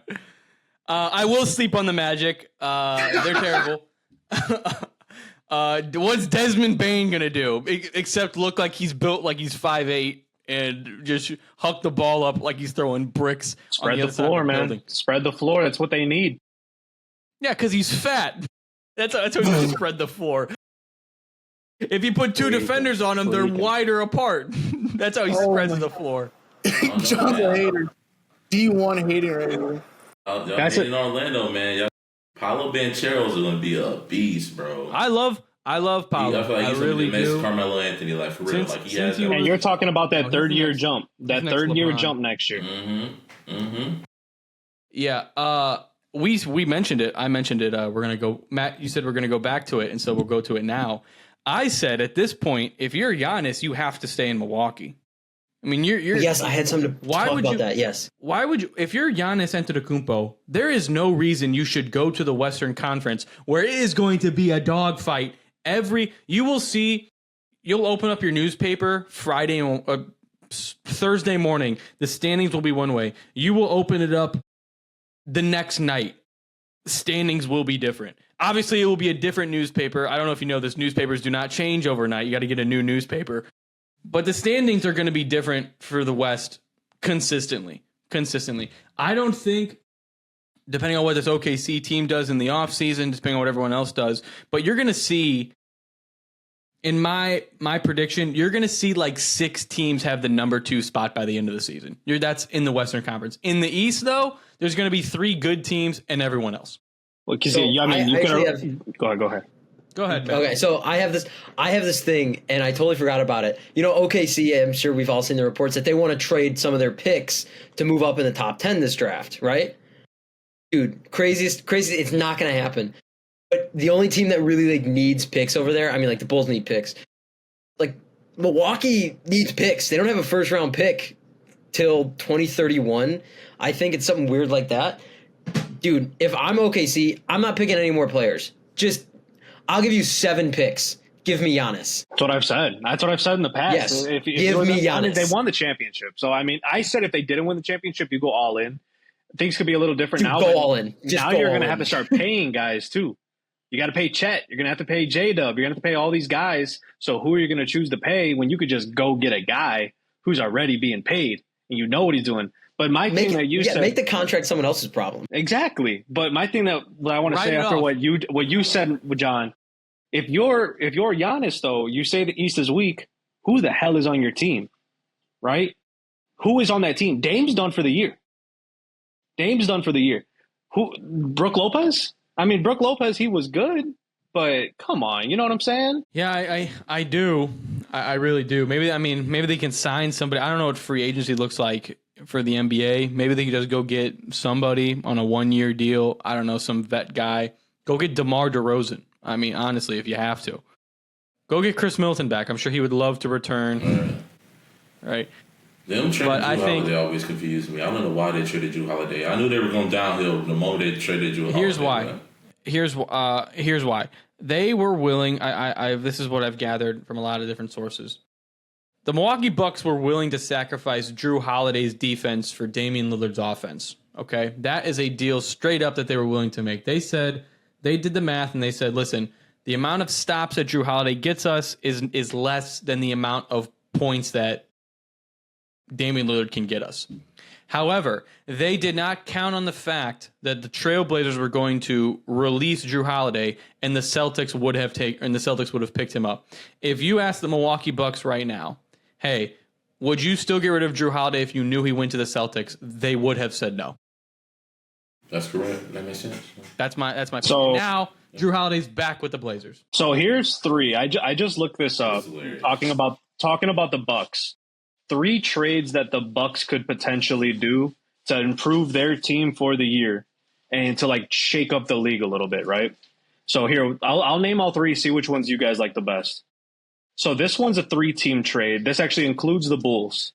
I will sleep on the Magic. They're terrible. What's Desmond Bane gonna do? Except look like he's built like he's 5'8" and just huck the ball up like he's throwing bricks. spread on the the other side floor, of the man. building. Spread the floor. That's what they need. Yeah, because he's fat. That's what you spread the floor. If you put 2 defenders on him, they're wider apart. That's how he spreads the floor. John's a hater. D1 hating right here. Y'all in Orlando, man. Y'all, Paolo Bancheros are going to be a beast, bro. I love I love Paolo. I feel like I he's really the next do. Carmelo Anthony, like for real. Since- Like he since has he that. was- And you're talking about that he's third-year next- jump. That next third-year LeBron. jump next year. Yeah. We mentioned it. I mentioned it. We're gonna go. Matt, you said we're gonna go back to it, and so we'll go to it now. I said at this point, if you're Giannis, you have to stay in Milwaukee. I mean, you're Yes, I had something to Why talk would about you- that. Yes. Why would you, if you're Giannis Antetokounmpo, there is no reason you should go to the Western Conference where it is going to be a dogfight. You'll open up your newspaper Thursday morning. The standings will be one way. You will open it up the next night. Standings will be different. Obviously, it will be a different newspaper. I don't know if you know this. Newspapers do not change overnight. You got to get a new newspaper. But the standings are going to be different for the West consistently. I don't think, depending on what this OKC team does in the offseason, depending on what everyone else does, but you're going to see, in my prediction, you're going to see like 6 teams have the number 2 spot by the end of the season. That's in the Western Conference. In the East, though, there's going to be 3 good teams and everyone else. Well, because So, I mean, you actually could go ahead. Go ahead, man. Okay, so I have this thing, and I totally forgot about it. You know, OKC, I'm sure we've all seen the reports that they want to trade some of their picks to move up in the top 10 this draft, right? Dude, crazy. It's not going to happen. But the only team that really like needs picks over there, I mean, like the Bulls need picks. Like Milwaukee needs picks. They don't have a first round pick till 2031. I think it's something weird like that. Dude, if I'm OKC, I'm not picking any more players. I'll give you 7 picks. Give me Giannis. That's what I've said. That's what I've said in the past. Yes. If Give you're me I mean, Giannis. they won the championship. So, I mean, I said if they didn't win the championship, you go all in. Things could be a little different Dude, now. go but all in. Just now go you're all going to in. have to start paying guys, too. You got to pay Chet. You're going to have to pay J-Dub. You're going to have to pay all these guys. So who are you going to choose to pay when you could just go get a guy who's already being paid and you know what he's doing? But my thing that you said, make the contract someone else's problem. exactly. But my thing that I want to Write say it after off. what you said, John, if you're Giannis though, you say the East is weak. Who the hell is on your team, right? Who is on that team? Dame's done for the year. Who? Brook Lopez? I mean, Brook Lopez, he was good, but come on, you know what I'm saying? Yeah, I do. I really do. Maybe they can sign somebody. I don't know what free agency looks like for the NBA. Maybe they can just go get somebody on a 1-year deal. I don't know, some vet guy. Go get DeMar DeRozan. I mean, honestly, if you have to. Go get Chris Middleton back. I'm sure he would love to return. Right. Them trading But Drew I think- Holiday always confused me. I don't know why they traded Drew Holiday. I knew they were going downhill the moment they traded Drew Here's Holiday. why. Here's why. They were willing. This is what I've gathered from a lot of different sources. The Milwaukee Bucks were willing to sacrifice Drew Holiday's defense for Damian Lillard's offense. Okay, that is a deal straight up that they were willing to make. They said they did the math and they said, listen, the amount of stops that Drew Holiday gets us is less than the amount of points that Damian Lillard can get us. However, they did not count on the fact that the Trailblazers were going to release Drew Holiday and the Celtics would have picked him up. If you ask the Milwaukee Bucks right now, hey, would you still get rid of Drew Holiday if you knew he went to the Celtics? They would have said no. That's correct. That makes sense. That's my point. So- Now Drew Holiday's back with the Blazers. So here's 3. I just looked this up. That's hilarious. Talking about the Bucks. 3 trades that the Bucks could potentially do to improve their team for the year and to like shake up the league a little bit, right? So here, I'll name all 3, see which ones you guys like the best. So this one's a 3-team trade. This actually includes the Bulls.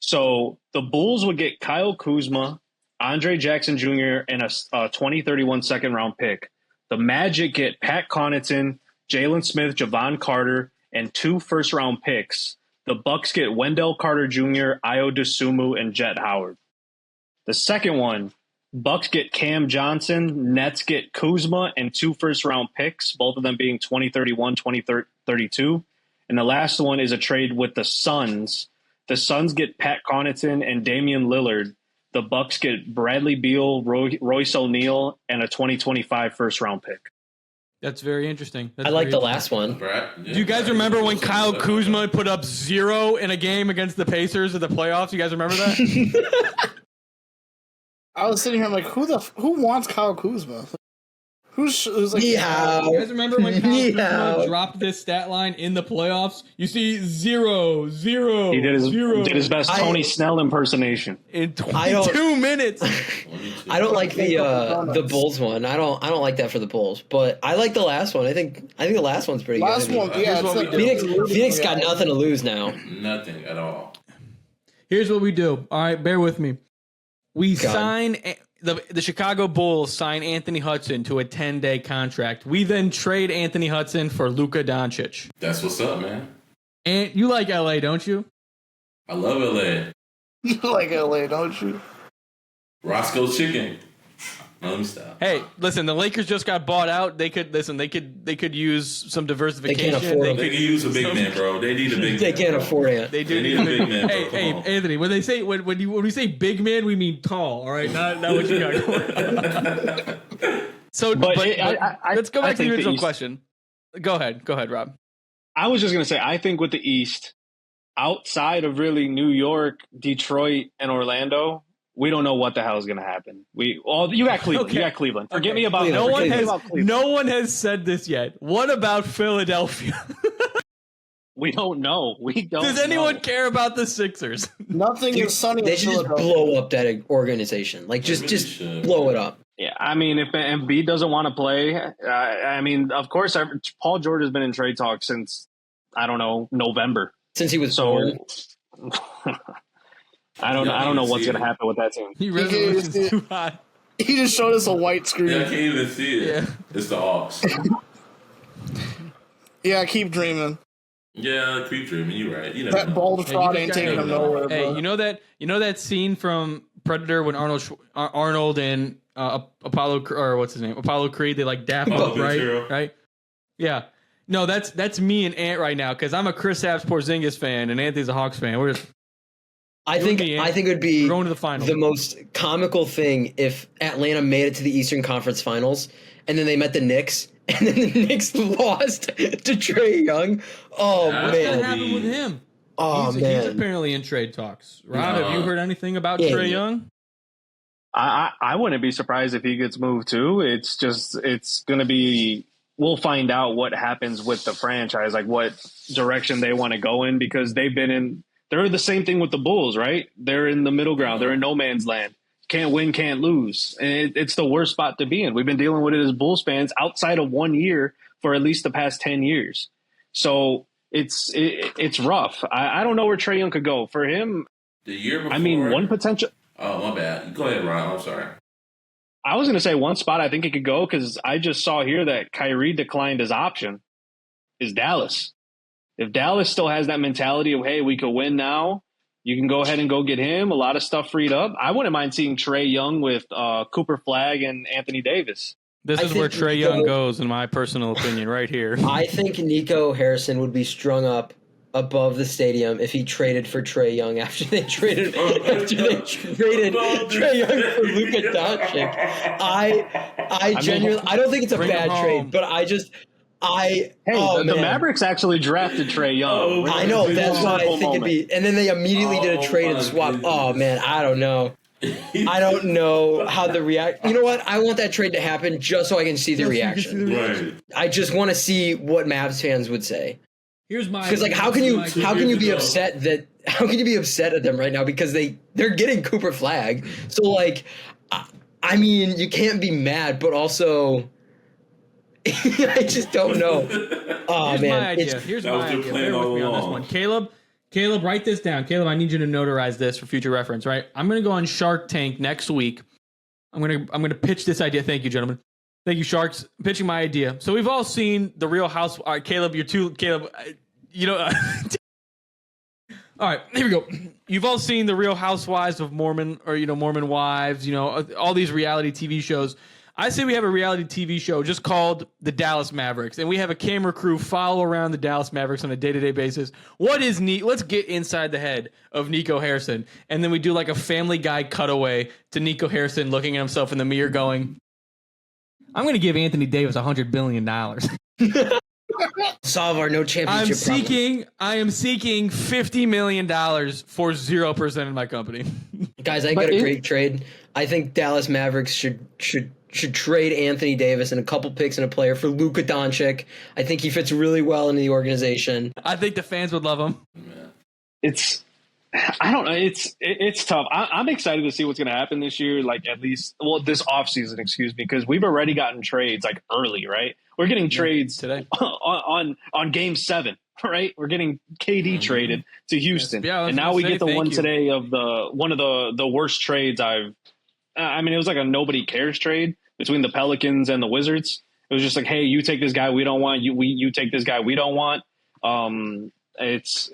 So the Bulls would get Kyle Kuzma, Andre Jackson Jr., and a 2031 second-round pick. The Magic get Pat Connaughton, Jalen Smith, Javon Carter, and 2 first-round picks. The Bucks get Wendell Carter Jr., Ayo Dosunmu, and Jet Howard. The second one, Bucks get Cam Johnson, Nets get Kuzma, and 2 first-round picks, both of them being 2031, 2032. And the last one is a trade with the Suns. The Suns get Pat Connaughton and Damian Lillard. The Bucks get Bradley Beal, Royce O'Neal, and a 2025 first-round pick. That's very interesting. I like the last one. Brad, yeah, Do you guys Brad, remember when that's Kyle what- Kuzma put up 0 in a game against the Pacers in the playoffs? You guys remember that? I was sitting here like, who wants Kyle Kuzma? Who's like, Meow. You guys remember when Kyle Meow. Kuzma dropped this stat line in the playoffs? You see 0, 0, He did 0 his best Tony Snell impersonation. in I don't- 22 minutes. I don't like the Bulls one. I don't like that for the Bulls, but I like the last one. I think the last one's pretty last good. one, yeah. what It's we like, do. Phoenix got nothing to lose now. Nothing at all. Here's what we do. All right, bear with me. We God. sign the Chicago Bulls sign Anthony Hudson to a 10-day contract. We then trade Anthony Hudson for Luka Doncic. That's what's up, man. And you like LA, don't you? I love LA. You like LA, don't you? Roscoe's Chicken. No, let me stop. Hey, listen, the Lakers just got bought out. They could use some diversification. They can't afford They can use a big man, bro. They need a big They man. can't bro. afford it. They do They need a big man, bro. Hey, Come hey, on. Anthony, when we say big man, we mean tall. All right, not what you got going. So, But but I let's go I back to think the the original East- question. Go ahead, Rob. I was just gonna say, I think with the East, outside of really New York, Detroit, and Orlando, we don't know what the hell is gonna happen. You got Cleveland. Okay. You got Cleveland. Forget Okay. me about No forget one me has- about Cleveland. No one has said this yet. What about Philadelphia? We don't know. We don't. Does anyone know. care about the Sixers? Nothing is sunny They in should just Philadelphia. blow up that organization. Like just should. blow it up. Yeah, I mean, if Embiid doesn't want to play, I mean, of course, Paul George has been in trade talks since I don't know November. Since he was So born. I don't know what's gonna happen with that team. He resolution's too high. He just showed us a white screen. Yeah, I can't even see it. Yeah. It's the Hawks. Yeah, keep dreaming. Yeah, keep dreaming. You're right. You never That know. bald Hey, fraud you ain't just taking gotta- him nowhere, Hey, bro. you know that scene from Predator when Arnold and Apollo, or what's his name, Apollo Creed, they like dapped Apollo up, right? Creed. Right? Yeah. No, that's me and Ant right now because I'm a Chris Porzingis fan and Anthony's a Hawks fan. We're just I think me, it would be we're going to the finals. the most comical thing if Atlanta made it to the Eastern Conference Finals and then they met the Knicks and then the Knicks lost to Trae Young. Oh Yeah. What man. happened with him? Oh he's man. apparently in trade talks. Rob, have you heard anything about Yeah, Trae yeah. Young? I wouldn't be surprised if he gets moved too. It's going to be. We'll find out what happens with the franchise, like what direction they want to go in, because they've been in. They're the same thing with the Bulls, right? They're in the middle ground. They're in no man's land. Can't win, can't lose. And it's the worst spot to be in. We've been dealing with it as Bulls fans outside of 1 year for at least the past 10 years. So it's rough. I don't know where Trae Young could go. For him, The year before. I mean, one potential. Oh, my bad. Go ahead, Ron. I'm sorry. I was going to say one spot I think it could go because I just saw here that Kyrie declined his option is Dallas. If Dallas still has that mentality of, hey, we could win now, you can go ahead and go get him. A lot of stuff freed up. I wouldn't mind seeing Trae Young with Cooper Flagg and Anthony Davis. This I is where think Trae Nico- Young goes, in my personal opinion, right here. I think Nico Harrison would be strung up above the stadium if he traded for Trae Young after they traded Trae Young for Luka Doncic. I genuinely I don't think it's a Bring him bad home. trade, but Hey, the man. Mavericks actually drafted Trae Young. I know that's why I Wonderful think it'd be, and then they immediately did a trade and my swap. goodness. Oh man, I don't know. I don't know how the react. You know what? I want that trade to happen just so I can see the reaction. Right. I just want to see what Mavs fans would say. Here's my Because like, how can you be upset that? How can you be upset at them right now because they're getting Cooper Flagg? So like, I mean, you can't be mad, but also, I just don't know. Oh Here's man, my idea. Here's That was my your idea. plan Bear with all me on this along. one. Caleb, write this down. Caleb, I need you to notarize this for future reference, right? I'm gonna go on Shark Tank next week. I'm gonna pitch this idea. Thank you, gentlemen. Thank you, Sharks. Pitching my idea. So we've all seen the Real House. All right, Caleb, you know. All right, here we go. You've all seen the Real Housewives of Mormon, or Mormon Wives. All these reality TV shows. I say we have a reality TV show just called The Dallas Mavericks, and we have a camera crew follow around the Dallas Mavericks on a day-to-day basis. What is neat? Let's get inside the head of Nico Harrison, and then we do like a Family Guy cutaway to Nico Harrison looking at himself in the mirror, going, "I'm going to give Anthony Davis $100 billion." solve our no championship problem. I am seeking $50 million for 0% in my company. Guys, I got a great trade. I think Dallas Mavericks should should trade Anthony Davis and a couple picks and a player for Luka Doncic. I think he fits really well into the organization. I think the fans would love him. I don't know. It's tough. I'm excited to see what's going to happen this year. Like at least, this offseason, excuse me, because we've already gotten trades like early, right? We're getting trades today on Game 7, right? We're getting KD traded to Houston, and now we get the one today of one of the worst trades I've. I mean, it was like a nobody cares trade between the Pelicans and the Wizards. It was just like, hey, you take this guy we don't want. You take this guy we don't want. It's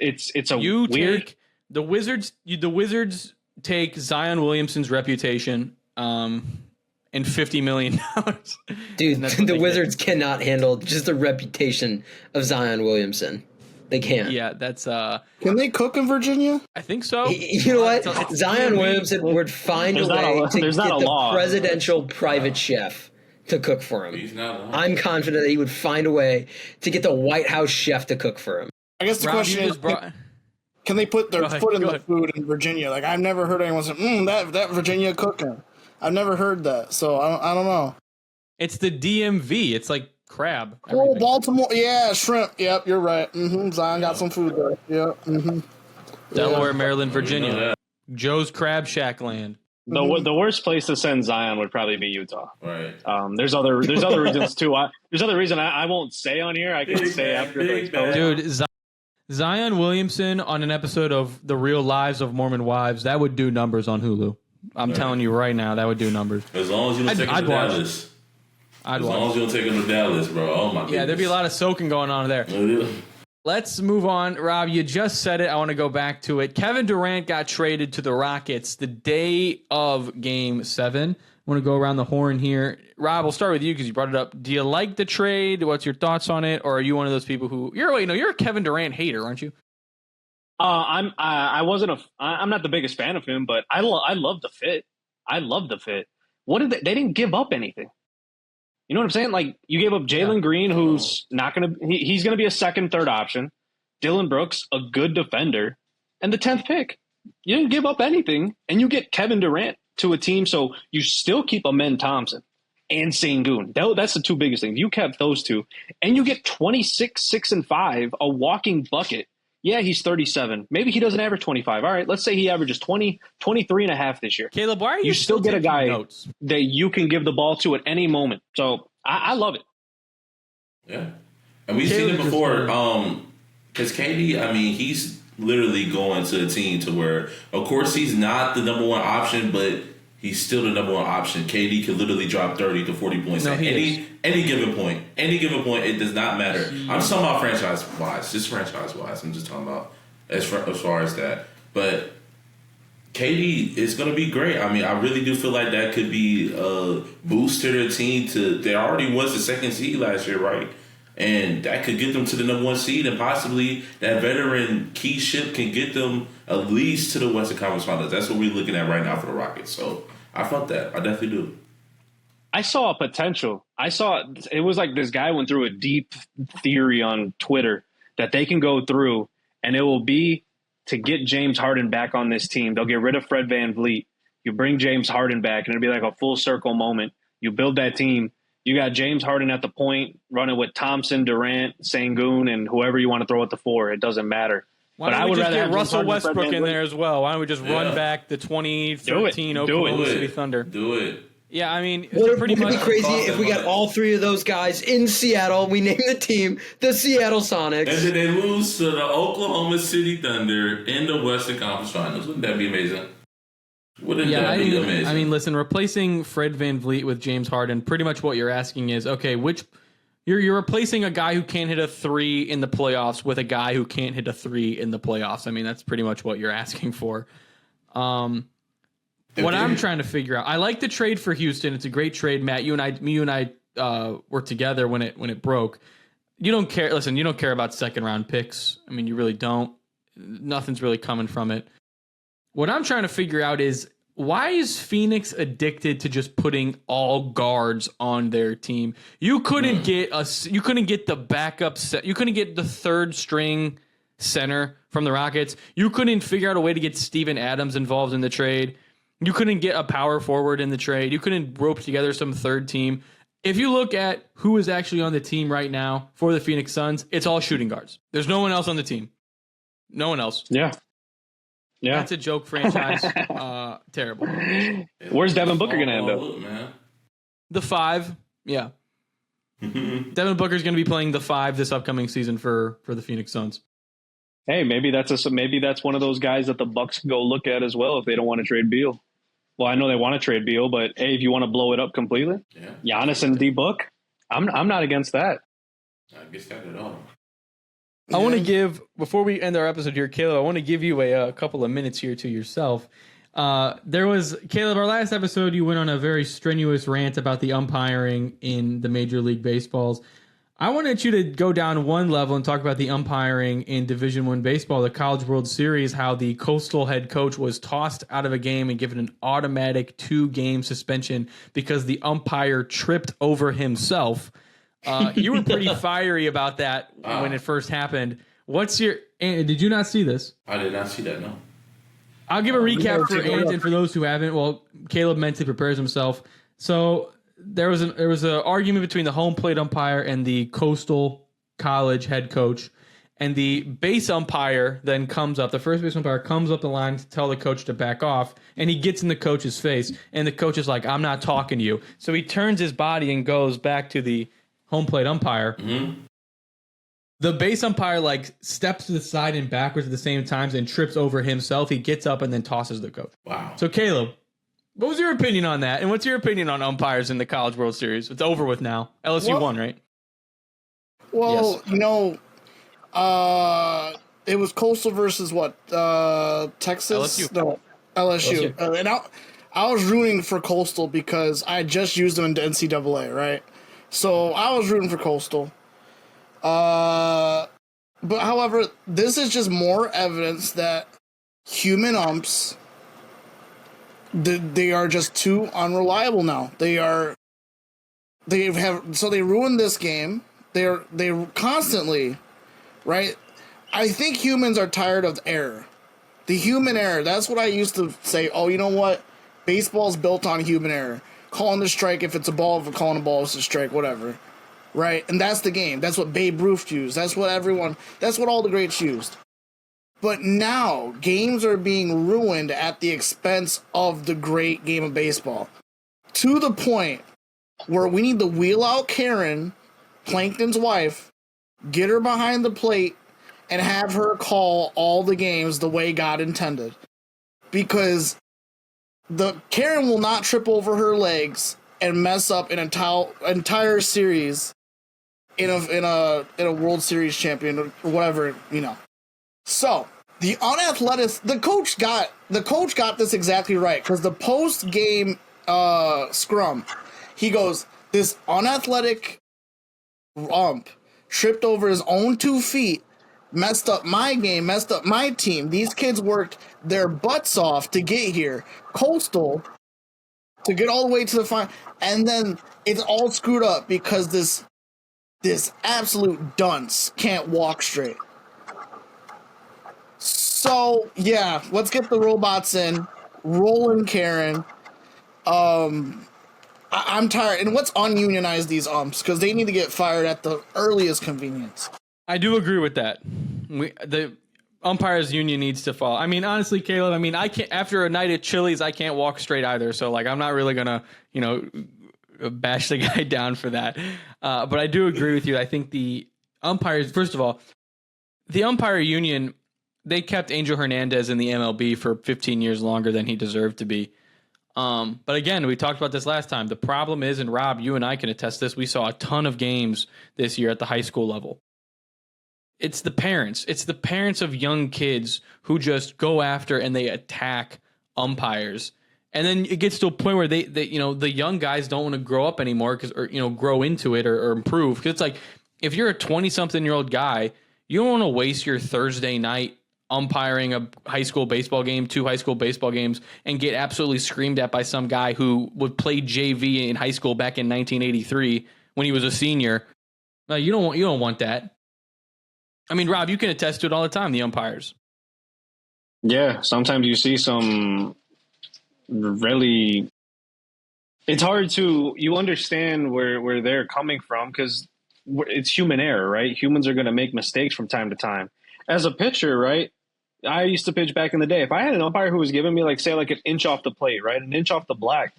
a weird. The Wizards take Zion Williamson's reputation and $50 million. Dude, the Wizards cannot handle just the reputation of Zion Williamson. They can't. Yeah, that's Can they cook in Virginia? I think so. You know what? Zion Williamson would find a way to get the presidential private chef to cook for him. He's not lying. I'm confident that he would find a way to get the White House chef to cook for him. I guess the question is, can they put their foot in the food in Virginia? Like, I've never heard anyone say, that Virginia cooking. I've never heard that, so I don't know. It's the DMV. It's like crab. Oh, Baltimore. Yeah, shrimp. Yep, you're right. Zion got some food there. Yep. Delaware, Maryland, Virginia. Joe's Crab Shack land. The worst place to send Zion would probably be Utah. Right. There's other reasons too. There's other reason I won't say on here. I can say after the exposure. Dude, Zion Williamson on an episode of The Real Lives of Mormon Wives, that would do numbers on Hulu. I'm telling you right now, that would do numbers. As long as you don't take him to Dallas. As long as you don't take him to Dallas, bro. Oh, my goodness. Yeah, there'd be a lot of soaking going on there. Let's move on. Rob, you just said it. I want to go back to it. Kevin Durant got traded to the Rockets the day of Game 7. I want to go around the horn here. Rob, we'll start with you because you brought it up. Do you like the trade? What's your thoughts on it? Or are you one of those people who you're a Kevin Durant hater, aren't you? I'm not the biggest fan of him, but I love the fit. I love the fit. What did they didn't give up anything. You know what I'm saying? Like, you gave up Jalen Green, who's not going to he's going to be a second, third option. Dylan Brooks, a good defender, and the 10th pick. You didn't give up anything, and you get Kevin Durant to a team, so you still keep Amen Thompson and Sengun. That's the two biggest things. You kept those two, and you get 26, 6, and 5, a walking bucket. Yeah, he's 37. Maybe he doesn't average 25. All right, let's say he averages 20, 23 and a half this year. Caleb, why are you still get a guy notes? That you can give the ball to at any moment. So I love it. Yeah. And we've seen it before. Because KD, I mean, he's literally going to a team to where, of course, he's not the number one option, but he's still the number one option. KD can literally drop 30 to 40 points at any given point. Any given point, it does not matter. I'm just talking about franchise-wise. Just franchise-wise. I'm just talking about as far as that. But KD is going to be great. I mean, I really do feel like that could be a boost to their team. They already was the second seed last year, right? And that could get them to the number one seed, and possibly that veteran key ship can get them at least to the Western Conference Finals. That's what we're looking at right now for the Rockets. So I felt that. I definitely do. I saw a potential. It was like this guy went through a deep theory on Twitter that they can go through, and it will be to get James Harden back on this team. They'll get rid of Fred VanVleet. You bring James Harden back, and it'll be like a full circle moment. You build that team. You got James Harden at the point, running with Thompson, Durant, Sengun, and whoever you want to throw at the 4. It doesn't matter. Why don't we just get Russell Westbrook in there as well? Why don't we just run back the 2013 Oklahoma City Thunder? Do it. Yeah, I mean, would it be crazy if we got all three of those guys in Seattle? We named the team the Seattle Sonics. And then they lose to the Oklahoma City Thunder in the Western Conference Finals. Wouldn't that be amazing? I mean, listen, replacing Fred VanVleet with James Harden, pretty much what you're asking is, okay, you're replacing a guy who can't hit a 3 in the playoffs with a guy who can't hit a 3 in the playoffs. I mean, that's pretty much what you're asking for. What I'm trying to figure out, I like the trade for Houston. It's a great trade, Matt. You and I were together when it broke. You don't care. Listen, you don't care about second round picks. I mean, you really don't. Nothing's really coming from it. What I'm trying to figure out is, why is Phoenix addicted to just putting all guards on their team? You couldn't get the backup set. You couldn't get the third string center from the Rockets. You couldn't figure out a way to get Steven Adams involved in the trade. You couldn't get a power forward in the trade. You couldn't rope together some third team. If you look at who is actually on the team right now for the Phoenix Suns, it's all shooting guards. There's no one else on the team. No one else. Yeah. That's a joke franchise. Terrible. Where's Devin Booker going to end up? Man. The 5, yeah. Devin Booker's going to be playing the 5 this upcoming season for the Phoenix Suns. Hey, maybe that's one of those guys that the Bucks can go look at as well if they don't want to trade Beal. Well, I know they want to trade Beal, but hey, if you want to blow it up completely, Giannis and D Book, I'm not against that. Not against that at all. I want to give, before we end our episode here, Caleb, I want to give you a couple of minutes here to yourself. Caleb, our last episode, you went on a very strenuous rant about the umpiring in the Major League Baseballs. I wanted you to go down one level and talk about the umpiring in Division I baseball, the College World Series, how the Coastal head coach was tossed out of a game and given an automatic 2-game suspension because the umpire tripped over himself. You were pretty fiery about that when it first happened. Did you not see this? I did not see that, no. I'll give a recap for Ant and for those who haven't. Well, Caleb mentally prepares himself. So there was an argument between the home plate umpire and the Coastal College head coach, and the base umpire then comes up. The first base umpire comes up the line to tell the coach to back off, and he gets in the coach's face, and the coach is like, "I'm not talking to you." So he turns his body and goes back to the home plate umpire. Mm-hmm. The base umpire steps to the side and backwards at the same time and trips over himself. He gets up and then tosses the coach. Wow. So Caleb, what was your opinion on that? And what's your opinion on umpires in the College World Series? It's over with now. LSU won, right? Well, Yes. It was Coastal versus what? Texas? LSU. No, LSU. And I was rooting for Coastal because I just used them in the NCAA, right? So I was rooting for Coastal. But however, this is just more evidence that human umps, they are just too unreliable now. They ruined this game. They constantly, right? I think humans are tired of error. The human error. That's what I used to say. Oh, you know what? Baseball's built on human error. Calling the strike if it's a ball, if calling a ball is a strike, whatever. Right? And that's the game. That's what Babe Ruth used. That's what all the greats used. But now, games are being ruined at the expense of the great game of baseball. To the point where we need to wheel out Karen, Plankton's wife, get her behind the plate, and have her call all the games the way God intended. Because the Karen will not trip over her legs and mess up an entire series in a World Series champion or whatever, So the coach got this exactly right, because the post game scrum, he goes, this unathletic ump tripped over his own 2 feet, messed up my game, messed up my team. These kids worked their butts off to get here. Coastal to get all the way to the final, and then it's all screwed up because this absolute dunce can't walk straight. So yeah, let's get the robots in, rolling Karen. I'm tired, and let's ununionize these umps because they need to get fired at the earliest convenience. I do agree with that. The umpires union needs to fall. I mean, honestly, Caleb, I can't, after a night at Chili's, I can't walk straight either. So I'm not really gonna, bash the guy down for that. But I do agree with you. I think the umpires, first of all, the umpire union, they kept Angel Hernandez in the MLB for 15 years longer than he deserved to be. But again, we talked about this last time. The problem is, and Rob, you and I can attest this, we saw a ton of games this year at the high school level. It's the parents. It's the parents of young kids who just go after and they attack umpires. And then it gets to a point where they the young guys don't want to grow up anymore or grow into it or improve. Because it's like, if you're a 20-something-year-old guy, you don't want to waste your Thursday night umpiring a high school baseball game, 2 high school baseball games, and get absolutely screamed at by some guy who would play JV in high school back in 1983 when he was a senior. You don't want that. I mean, Rob, you can attest to it all the time, the umpires. Yeah, sometimes you see some really, it's hard to you understand where they're coming from because it's human error, right? Humans are going to make mistakes from time to time. As a pitcher, right? I used to pitch back in the day. If I had an umpire who was giving me like say like an inch off the plate, right, an inch off the black,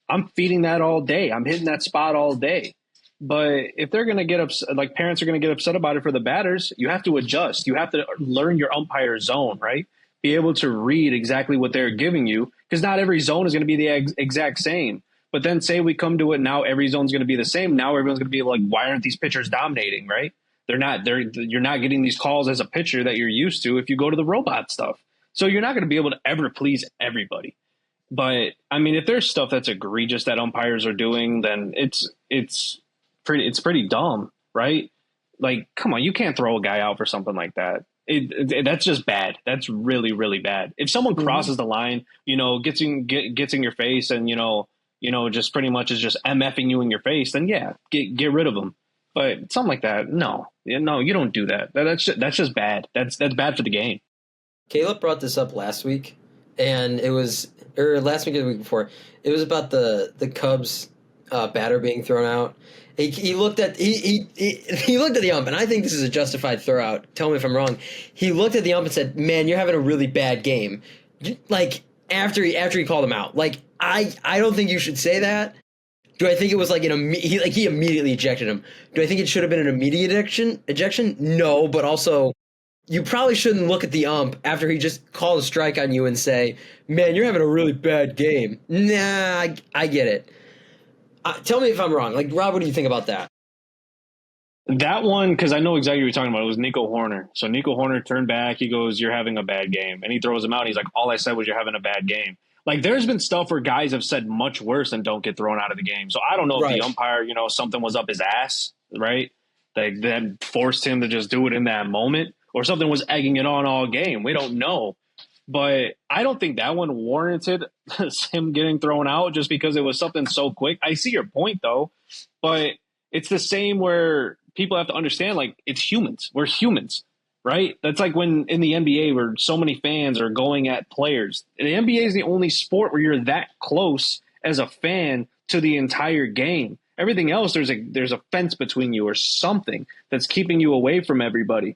I'm feeding that all day. I'm hitting that spot all day. But if they're going to get upset, like parents are going to get upset about it for the batters, you have to adjust. You have to learn your umpire zone, right? Be able to read exactly what they're giving you because not every zone is going to be the exact same. But then say we come to it now, every zone's going to be the same. Now everyone's going to be like, why aren't these pitchers dominating, right? They're not. You're not getting these calls as a pitcher that you're used to if you go to the robot stuff. So you're not going to be able to ever please everybody. But I mean, if there's stuff that's egregious that umpires are doing, then it's pretty dumb, right? Like, come on, you can't throw a guy out for something like that. That's just bad. That's really, really bad. If someone crosses the line, gets in your face, and just pretty much is just MFing you in your face, then yeah, get rid of them. But something like that, no, you don't do that. That's just bad. That's bad for the game. Caleb brought this up last week, and it was last week or the week before. It was about the Cubs batter being thrown out. He looked at he looked at the ump, and I think this is a justified throw out. Tell me if I'm wrong. He looked at the ump and said, "Man, you're having a really bad game." Like after he called him out. Like I don't think you should say that. Do I think it was like he immediately ejected him? Do I think it should have been an immediate ejection? No, but also you probably shouldn't look at the ump after he just called a strike on you and say, "Man, you're having a really bad game." Nah, I get it. Tell me if I'm wrong. Like, Rob, what do you think about that? That one, because I know exactly what you're talking about. It was Nico Horner. So Nico Horner turned back. He goes, "You're having a bad game," and he throws him out. He's like, "All I said was you're having a bad game." Like, there's been stuff where guys have said much worse and don't get thrown out of the game. So I don't know if the umpire, something was up his ass, right? That forced him to just do it in that moment, or something was egging it on all game. We don't know. But I don't think that one warranted him getting thrown out just because it was something so quick. I see your point, though, but it's the same where people have to understand, like, it's humans. We're humans, right? That's like when in the NBA where so many fans are going at players. The NBA is the only sport where you're that close as a fan to the entire game. Everything else, there's a fence between you or something that's keeping you away from everybody.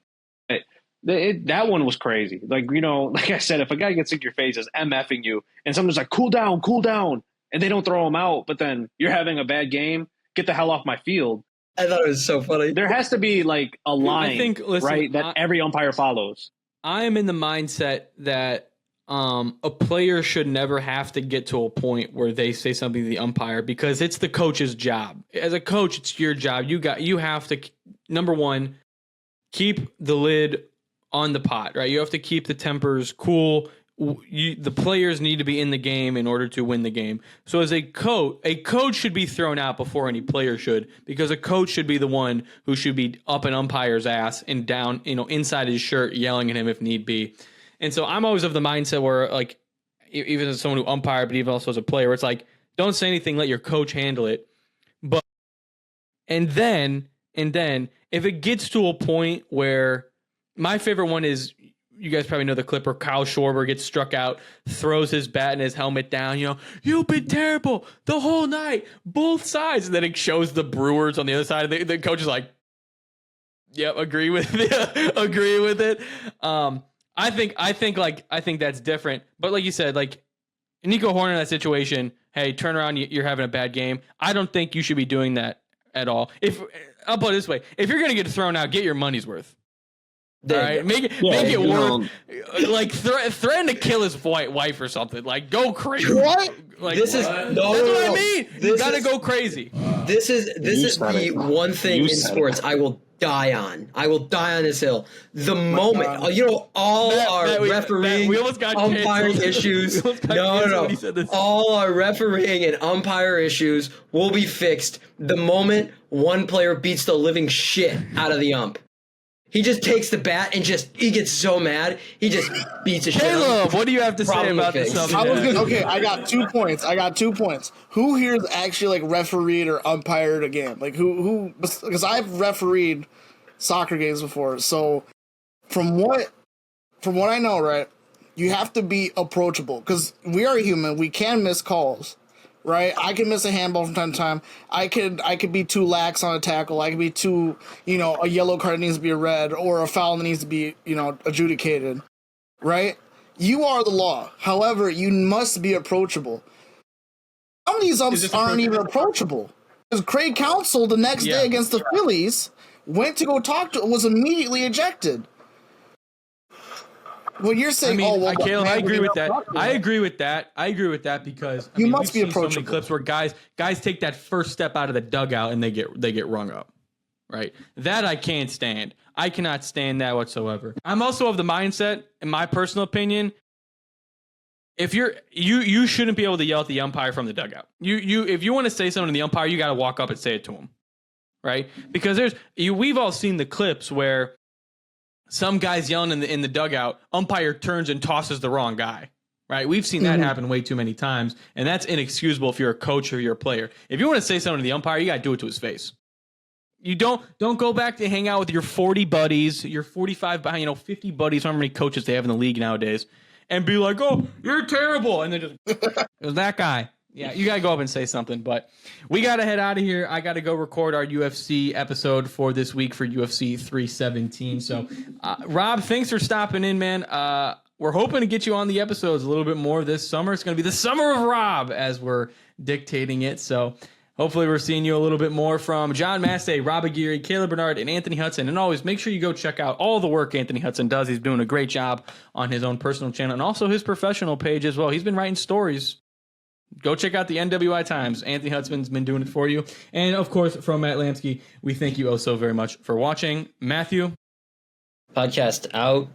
That one was crazy. Like, like I said, if a guy gets in your face as MFing you and someone's like, cool down, and they don't throw him out, but then you're having a bad game, get the hell off my field. I thought it was so funny. There has to be like a line, right, that every umpire follows. I am in the mindset that a player should never have to get to a point where they say something to the umpire because it's the coach's job. As a coach, it's your job. You have to, number one, keep the lid on the pot, right? You have to keep the tempers cool. The players need to be in the game in order to win the game. So as a coach should be thrown out before any player should, because a coach should be the one who should be up an umpire's ass and down, inside his shirt, yelling at him if need be. And so I'm always of the mindset where, like, even as someone who umpired, but even also as a player, where it's like, don't say anything, let your coach handle it. But and then if it gets to a point where, my favorite one is, you guys probably know the clip where Kyle Schwarber gets struck out, throws his bat and his helmet down. You've been terrible the whole night, both sides. And then it shows the Brewers on the other side. The coach is like, "Yep, agree with it." I think that's different. But like you said, like Nico Horner in that situation, hey, turn around, you're having a bad game. I don't think you should be doing that at all. I'll put it this way: if you're gonna get thrown out, get your money's worth. All right, make it worth. Like threaten to kill his wife or something. Like, go crazy. What? Like, This is that's what I mean. You gotta go crazy. This is the one thing in sports I will die on. I will die on this hill. The moment all our refereeing, we almost got umpiring canceled. issues. No. All our refereeing and umpire issues will be fixed the moment one player beats the living shit out of the ump. He just takes the bat and he gets so mad, he just beats the shit out of him. Caleb, what do you have to say about this? I got 2 points. Who here has actually like refereed or umpired a game? Like who? Because I've refereed soccer games before. So from what I know, right, You have to be approachable because we are human. We can miss calls, right? I can miss a handball from time to time. I could be too lax on a tackle. I could be too, a yellow card needs to be a red or a foul that needs to be, adjudicated, right? You are the law. However, you must be approachable. Some of these umps aren't even approachable. Because Craig Counsell the next day against the Phillies went to go talk to, was immediately ejected. Well, you're saying, Caleb, I agree with that. I agree with that because you must be seen approachable. So many clips where guys take that first step out of the dugout and they get rung up, right? That I can't stand. I cannot stand that whatsoever. I'm also of the mindset, in my personal opinion, if you shouldn't be able to yell at the umpire from the dugout. If you want to say something to the umpire, you got to walk up and say it to him, right? Because we've all seen the clips where some guy's yelling in the dugout, umpire turns and tosses the wrong guy, right? We've seen that happen way too many times, and that's inexcusable if you're a coach or you're a player. If you want to say something to the umpire, you got to do it to his face. You don't go back to hang out with your 40 buddies, your 45, 50 buddies, how many coaches they have in the league nowadays, and be like, oh, you're terrible. And then just, it was that guy. Yeah, you got to go up and say something, but we got to head out of here. I got to go record our UFC episode for this week for UFC 317. So, Rob, thanks for stopping in, man. We're hoping to get you on the episodes a little bit more this summer. It's going to be the summer of Rob as we're dictating it. So, hopefully we're seeing you a little bit more from John Massey, Rob Aguirre, Caleb Bernard, and Anthony Hudson. And always make sure you go check out all the work Anthony Hudson does. He's doing a great job on his own personal channel and also his professional page as well. He's been writing stories. Go check out the NWI Times. Anthony Hudson's been doing it for you. And, of course, from Matt Lamsky, we thank you oh so very much for watching. Matthew? Podcast out.